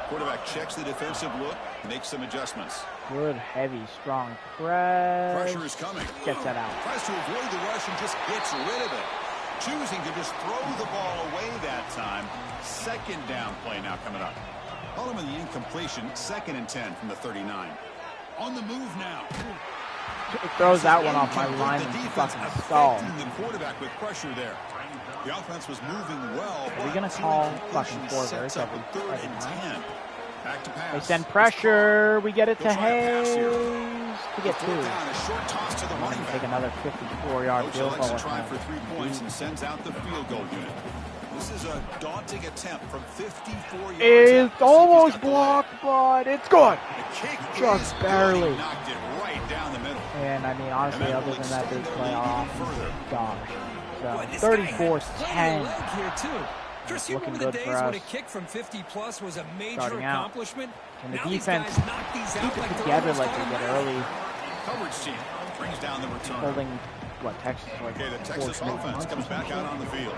Quarterback checks the defensive look, makes some adjustments. Good, heavy, strong press. Pressure is coming. Gets that out. Tries to avoid the rush and just gets rid of it. Choosing to just throw the ball away that time. Second down play now coming up. Following the incompletion, 2nd and 10 from the 39. On the move now. It throws that one off my line and fucking stall. The quarterback with pressure there. The offense was moving well. Are we going to call fucking forwards every 3rd and 10. Back to pass. They send pressure. We get it to Hayes to get 2. Take another 54-yard field goal. Try for 3 points and sends out the field goal unit. This is a daunting attempt from 54 yards. It's almost blocked, but it's good. Just barely. Knocked it right down the middle. And I mean, honestly, other than that big play off, gosh. So 34-10. Here too. Chris, you remember the days when a kick from 50+ was a major accomplishment? And the defense keep it together like they did early. Coverage team brings down the return. Holding, what, Texas? Okay, the Texas offense comes back out on the field.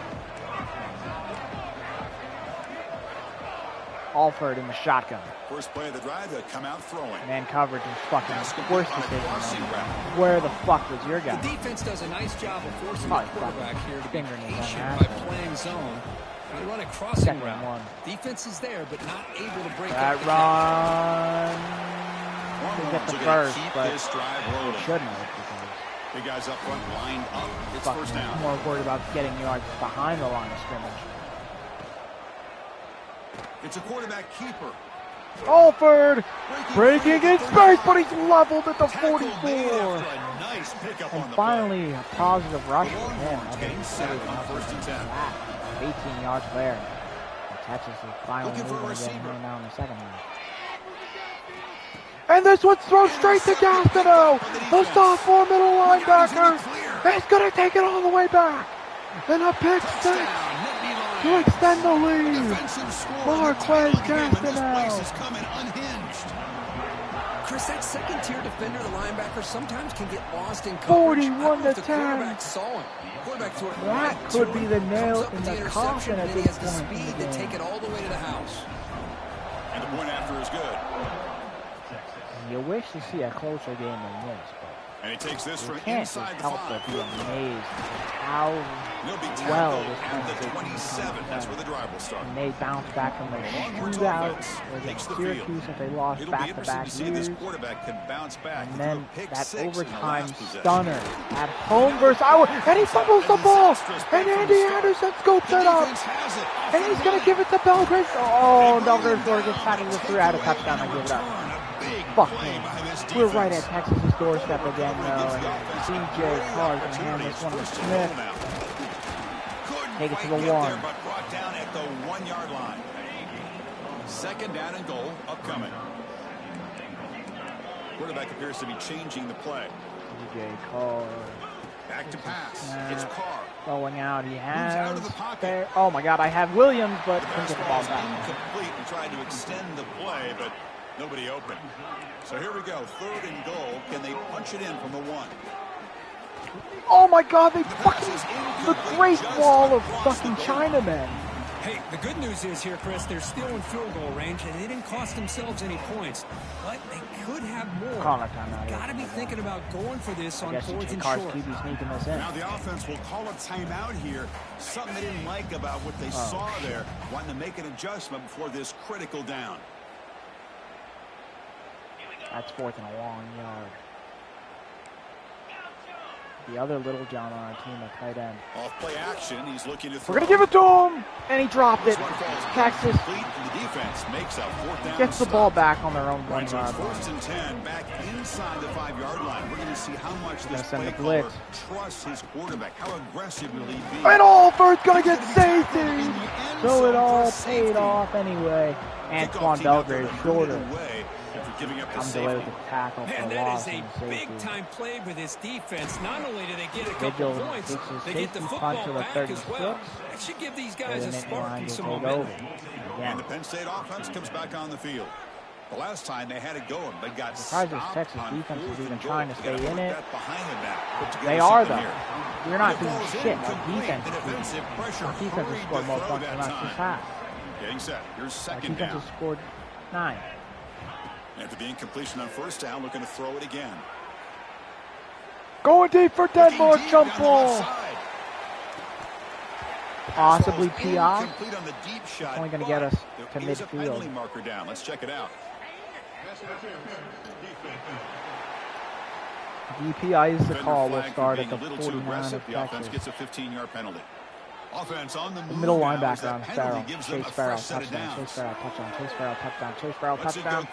Alford in the shotgun. First play of the drive, they come out throwing. Man coverage is fucking worst decision. Where the fuck was your guy? The defense does a nice job of forcing the quarterback here to be patient by playing zone. They run a crossing route. Defense is there, but not able to break that up run. They get the first, but shouldn't have. Big guys up front lined up. It's first down. More worried about getting yards behind the line of scrimmage. It's a quarterback keeper. Alford breaking in space, but he's leveled at the 44. Nice pickup and on the finally, play. A positive rush for him. Getting set on first and 10. 18 yards there. And Texas is finally moving again here now in the second half. And this one's thrown straight to Gastineau, the sophomore middle linebacker. He's going to take it all the way back. And a pick six to extend the lead. Marquez Gastineau. Chris, that second-tier defender, the linebacker, sometimes can get lost in coverage. 41 to 10. That could be the nail in the coffin at this point. He has the speed to take it all the way to the house. And the point after is good. You wish to see a closer game than this, but and he takes this from inside the 5. But be amazed how well this at the 27. That's where the drive will start. And they bounce back from their shootout against Syracuse that they lost back-to-back years. And then that overtime stunner at home versus Iowa, and he fumbles the ball, and Andy Anderson scoops it up, and he's going to give it to Belgrade. Oh, Belgrade gets tackled with 3 out of touchdown. I give it up. Fuck me. We're right at Texas' doorstep again, though, and CJ Carr's going to hand this one to Smith. Take it to the 1. But brought down at the 1-yard line. Second down and goal upcoming. Quarterback appears to be changing the play. CJ Carr. Back to pass. It's Carr. Going out. He has. Oh my God, I have Williams, but couldn't get the ball back. Incomplete and tried to extend the play, but nobody open. So here we go. 3rd and goal. Can they punch it in from the 1? Oh my God, they fucking the great wall of fucking Chinamen. Hey, the good news is here, Chris, they're still in field goal range, and they didn't cost themselves any points. But they could have more. Got to be thinking about going for this on 4th and short. Now the offense will call a timeout here. Something they didn't like about what they saw there. Wanting to make an adjustment before this critical down. That's 4th and a long yard. The other Little John on our team, a tight end. Off play action, he's looking to throw. We're going to give it to him, and he dropped it. Texas the defense makes a 4th down gets the ball back on their own 1 yard. 1st and 10, back inside the 5-yard line. We're going to see how much this play caller trusts his quarterback. How aggressive will he be? And Alford's going to get safety. So it all paid off anyway. Antoine Belgrade is shorter. Comes away with a tackle for Man, a that loss is a big-time play with this defense. Not only do they get a couple points, they get the football back as well. That should give these guys a spark and some momentum. And the Penn State offense comes back on the field. The last time they had it going, but got stopped. Texas defense is even trying to stay in it. They are, though. We're not doing shit. Our defense has scored more points than us this half. Getting set. Here's second down. Our defense has scored 9. After the incompletion on 1st down, looking to throw it again. Going deep for Denmark, jump ball. Possibly PI. It's only going to get us to midfield. Marker down. Let's check it out. DPI is the call. We'll start at the 49 of the Texas. Offense gets a 15-yard penalty. Offense on the middle linebacker on Farrell. Chase Farrell, touchdown. Chase Farrell, touchdown. Chase Farrell, touchdown. Chase Farrell, touchdown.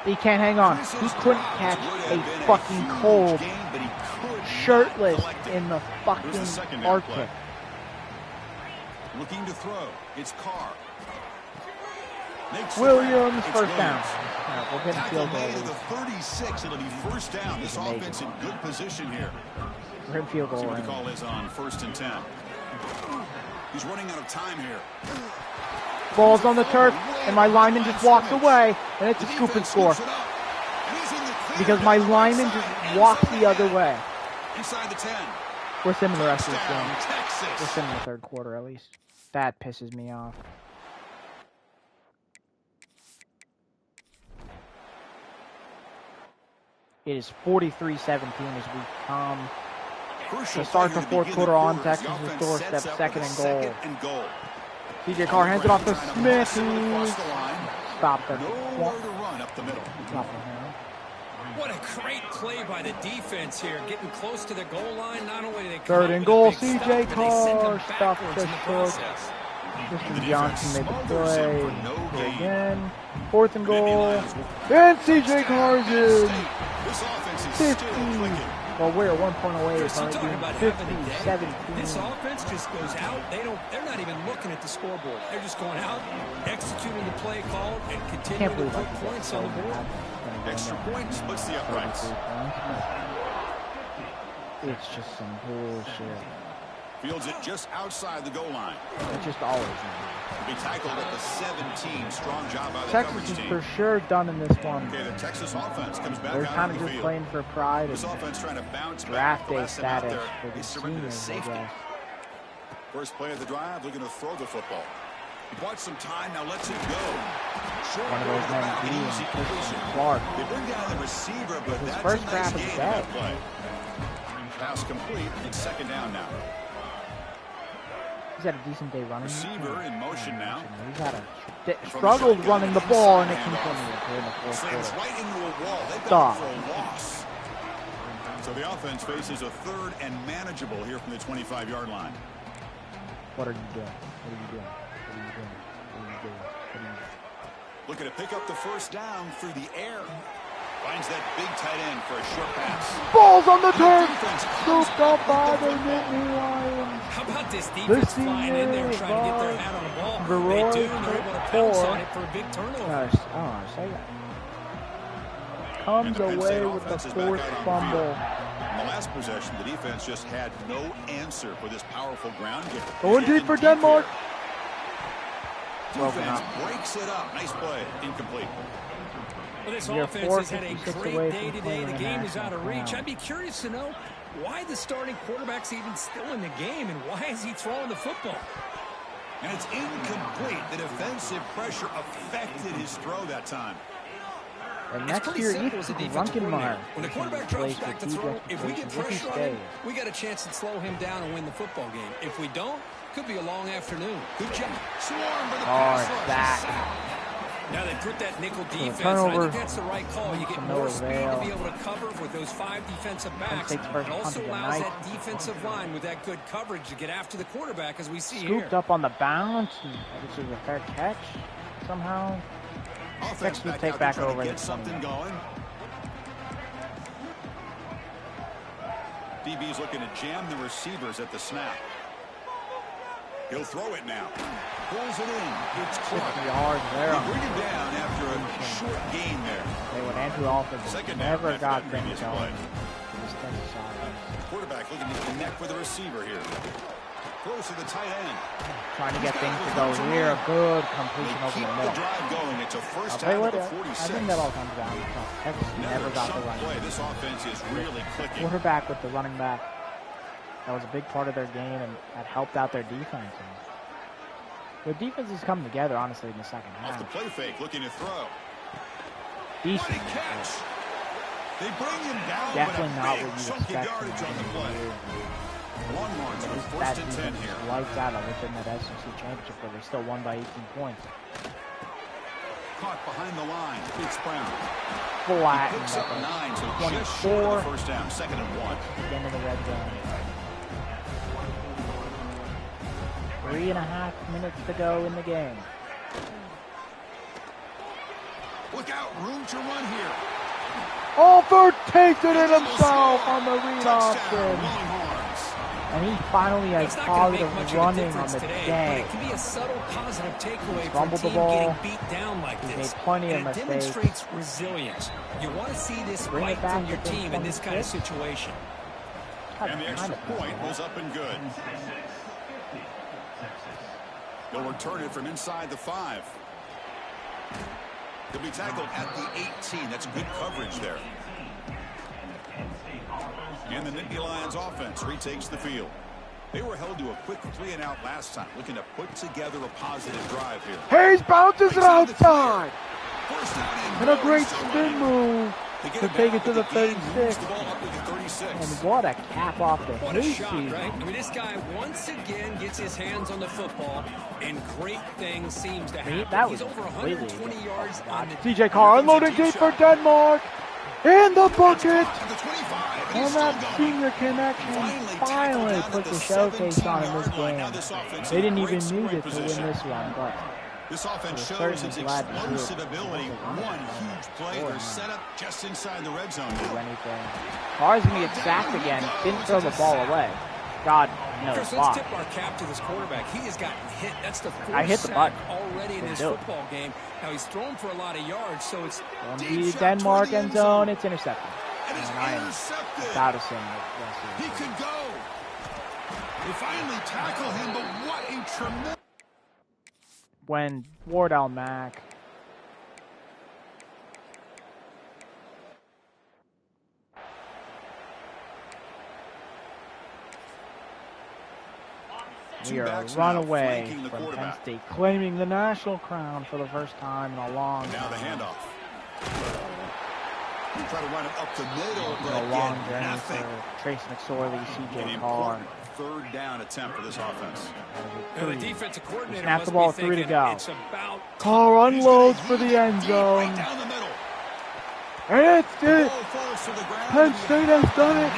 He can't hang on. He couldn't catch a fucking cold, shirtless in the fucking Arctic. Looking to throw. It's Carr. Williams, first down. We'll get a field goal. The 36, it'll be first down. This offense in good position here. We're in field goal. See what the call is on 1st and 10. He's running out of time here. Ball's on the turf, and my lineman just walks away, and it's a scoop and score. Because my lineman just walked the other way. Inside the 10. We're sim the rest of this game. We're sim the 3rd quarter, at least. That pisses me off. It is 43-17 as we come to start the 4th quarter on Texas' doorstep, 2nd and goal. CJ Carr hands it off to Smith. Stop the nowhere to run up the middle. What a great play by the defense here, getting close to the goal line. Not only do they third and goal, CJ Carr stopped the short. Mr. Johnson made the play again. 4th and goal, and CJ Carr's in. 50. Well, we're 1 point away from 50-17. This offense just goes out. They're not even looking at the scoreboard. They're just going out, executing the play called, and continuing to put points on the board. Extra point splits the uprights. It's just some bullshit. Fields it just outside the goal line. It's just always. Be tackled at the 17. Strong job by the Texas coverage is team. for sure done in this one. Okay, the Texas offense comes back They're out kind of of the just field. playing for pride This and offense trying to bounce draft back. day Last time out status there, for they the surrendered to seniors, I safety. guess. First play of the drive, looking to throw the football. He bought some time, now lets it go. Short One of those men back, being easy completion. Clark. They bring down the receiver, but His that's first a nice grab is gain dead. that play. Pass complete, it's 2nd down now. He's had a decent day running. Receiver in motion now. He's had a struggled running the ball, and it continued in the 4th Slams quarter. right into a wall. They've Stop. gone for a loss. So the offense faces a 3rd and manageable here from the 25-yard line. What are you doing? What are you doing? What are you doing? What are you doing? What are you doing? Looking to pick up the 1st down through the air. Finds that big tight end for a short pass. Balls on the turf! Scooped up by the Nittany Lions. How about this defense flying in there trying to get their hat on the ball? They do, and they're able to pounce on it for a big turnover. I don't want to say that. Comes away with the 4th fumble. In the last possession, the defense just had no answer for this powerful ground game. Going deep for Denmark. Defense breaks it up. Nice play. Incomplete. Well, this You're offense has had a 4:56 great away day from today. playing The a game is out of national reach. crown. I'd be curious to know why the starting quarterback's even still in the game and why is he throwing the football? And it's incomplete. The defensive pressure affected his throw that time. And It's next pretty year, simple as a defensive coordinator. When the quarterback drops back to throw, if we get pressure on him, we got a chance to slow him down and win the football game. If we don't, could be a long afternoon. Good job. Swarm for the pass rush. back. Now they put that nickel defense. turnover. I think that's the right call. You get more speed to be able to cover with those 5 defensive backs. It also allows that defensive line with that good coverage to get after the quarterback, as we see here. Scooped up on the bounce. This is a fair catch somehow. Offense will back take out back there trying over to the get something going. DB's looking to jam the receivers at the snap. He'll throw it now. Pulls it in. It's Clark. 50 yards there. They bring him down after a short gain there. Hey, when Andrew Alford never got things going. Play. Quarterback looking to connect with the receiver here. Close to the tight end. Trying to get things to go here. A good completion over the Keep the middle. drive going. It's a I'll first tell you down what, at the 46. I think that all comes down to Texas never got the running. Play. This offense is really clicking. Quarterback with the running back. That was a big part of their game, and that helped out their defense. And their defense is coming together, honestly, in the second half. Off the play fake, looking to throw. Decent. What a catch. They bring him down, Definitely but a not big what you chunk of expect yardage from on the play. Long march with That 1st and 10 defense here. lights out within that SEC championship, where they still won by 18 points. Caught behind the line. It's Brown. Flat. Picks up 9, so 24. just short of the first down. 2nd and 1. Again in the red zone. 3.5 minutes to go in the game. Look out, room to run here. Alford takes it in himself on the read option. Longhorns. And he finally has It's not going to make positive much of a running on difference the today, day. but it can be a subtle positive takeaway for a fumbled the team ball. getting beat down like He's this. made plenty and of it mistakes. demonstrates resilience. You want to see this Bring it right back from your to team in this kind of 26. situation. And the extra point was up and good. They'll return it from inside the 5. They'll be tackled at the 18. That's good coverage there. And the Nittany Lions offense retakes the field. They were held to a quick 3-and-out last time, looking to put together a positive drive here. Hayes bounces it outside. First down And a great spin move. to take it to the 36. And what a cap off the What a shot, right? I mean, this guy once again gets his hands on the football, and great things seems to happen. That He's over 120 yards on the DJ Carr unloading deep for Denmark. In the bucket. And that senior connection finally put the showcase on in this game. They didn't even need it to win this one, but this offense shows its explosive ability. One huge play. They're set up just inside the red zone. Carr's going to get sacked again. Didn't throw the ball away. God knows Chris, why. let's tip our cap to this quarterback. He has gotten hit. That's the I hit fourth the button. sack already in his football game. Now he's thrown for a lot of yards, so it's the Denmark end zone. It's intercepted. And it's intercepted. He could go. They finally tackle him, but what a tremendous. When Wardell Mack we are a runaway from Penn State, claiming the national crown for the first time in a long time. Now the handoff. Try to run it up the middle, but a long journey for Trace McSorley, CJ Carr. Third down attempt for this offense. The defensive coordinator snap the ball, 3 to go. Carr unloads for the end zone. And it's it. Penn State has done it.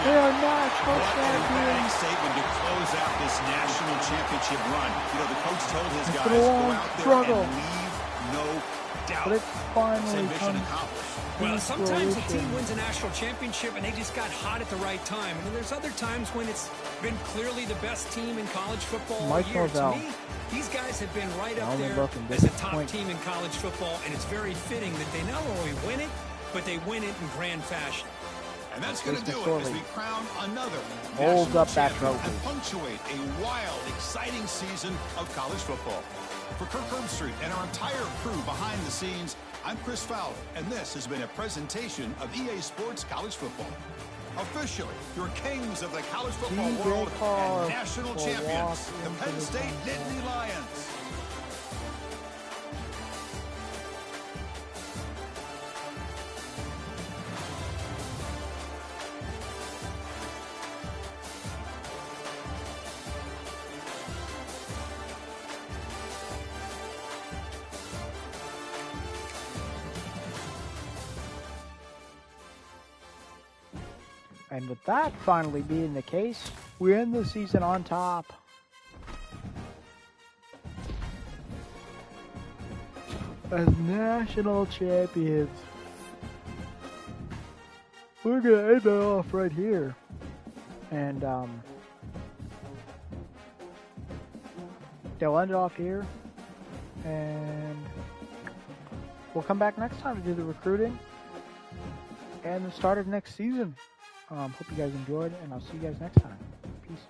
They are national champions. Statement to close out this national championship run. You know, the coach told his guys to go out there and leave no doubt. But it's finally mission accomplished. Well, sometimes the team wins a national championship and they just got hot at the right time. And then there's other times when it's been clearly the best team in college football all year. To me, these guys have been right up there as a top team in college football, and it's very fitting that they not only win it, but they win it in grand fashion. And that's going to do it as we crown another holds up that trophy and punctuate a wild, exciting season of college football. For Kirk Herbstreit and our entire crew behind the scenes, I'm Chris Fowler, and this has been a presentation of EA Sports College Football. Officially, your kings of the college football world and national champions, the Penn State Nittany Lions. And with that finally being the case, we end the season on top. As national champions. We're going to end that off right here. And they'll end it off here. And we'll come back next time to do the recruiting and the start of next season. Hope you guys enjoyed, and I'll see you guys next time. Peace.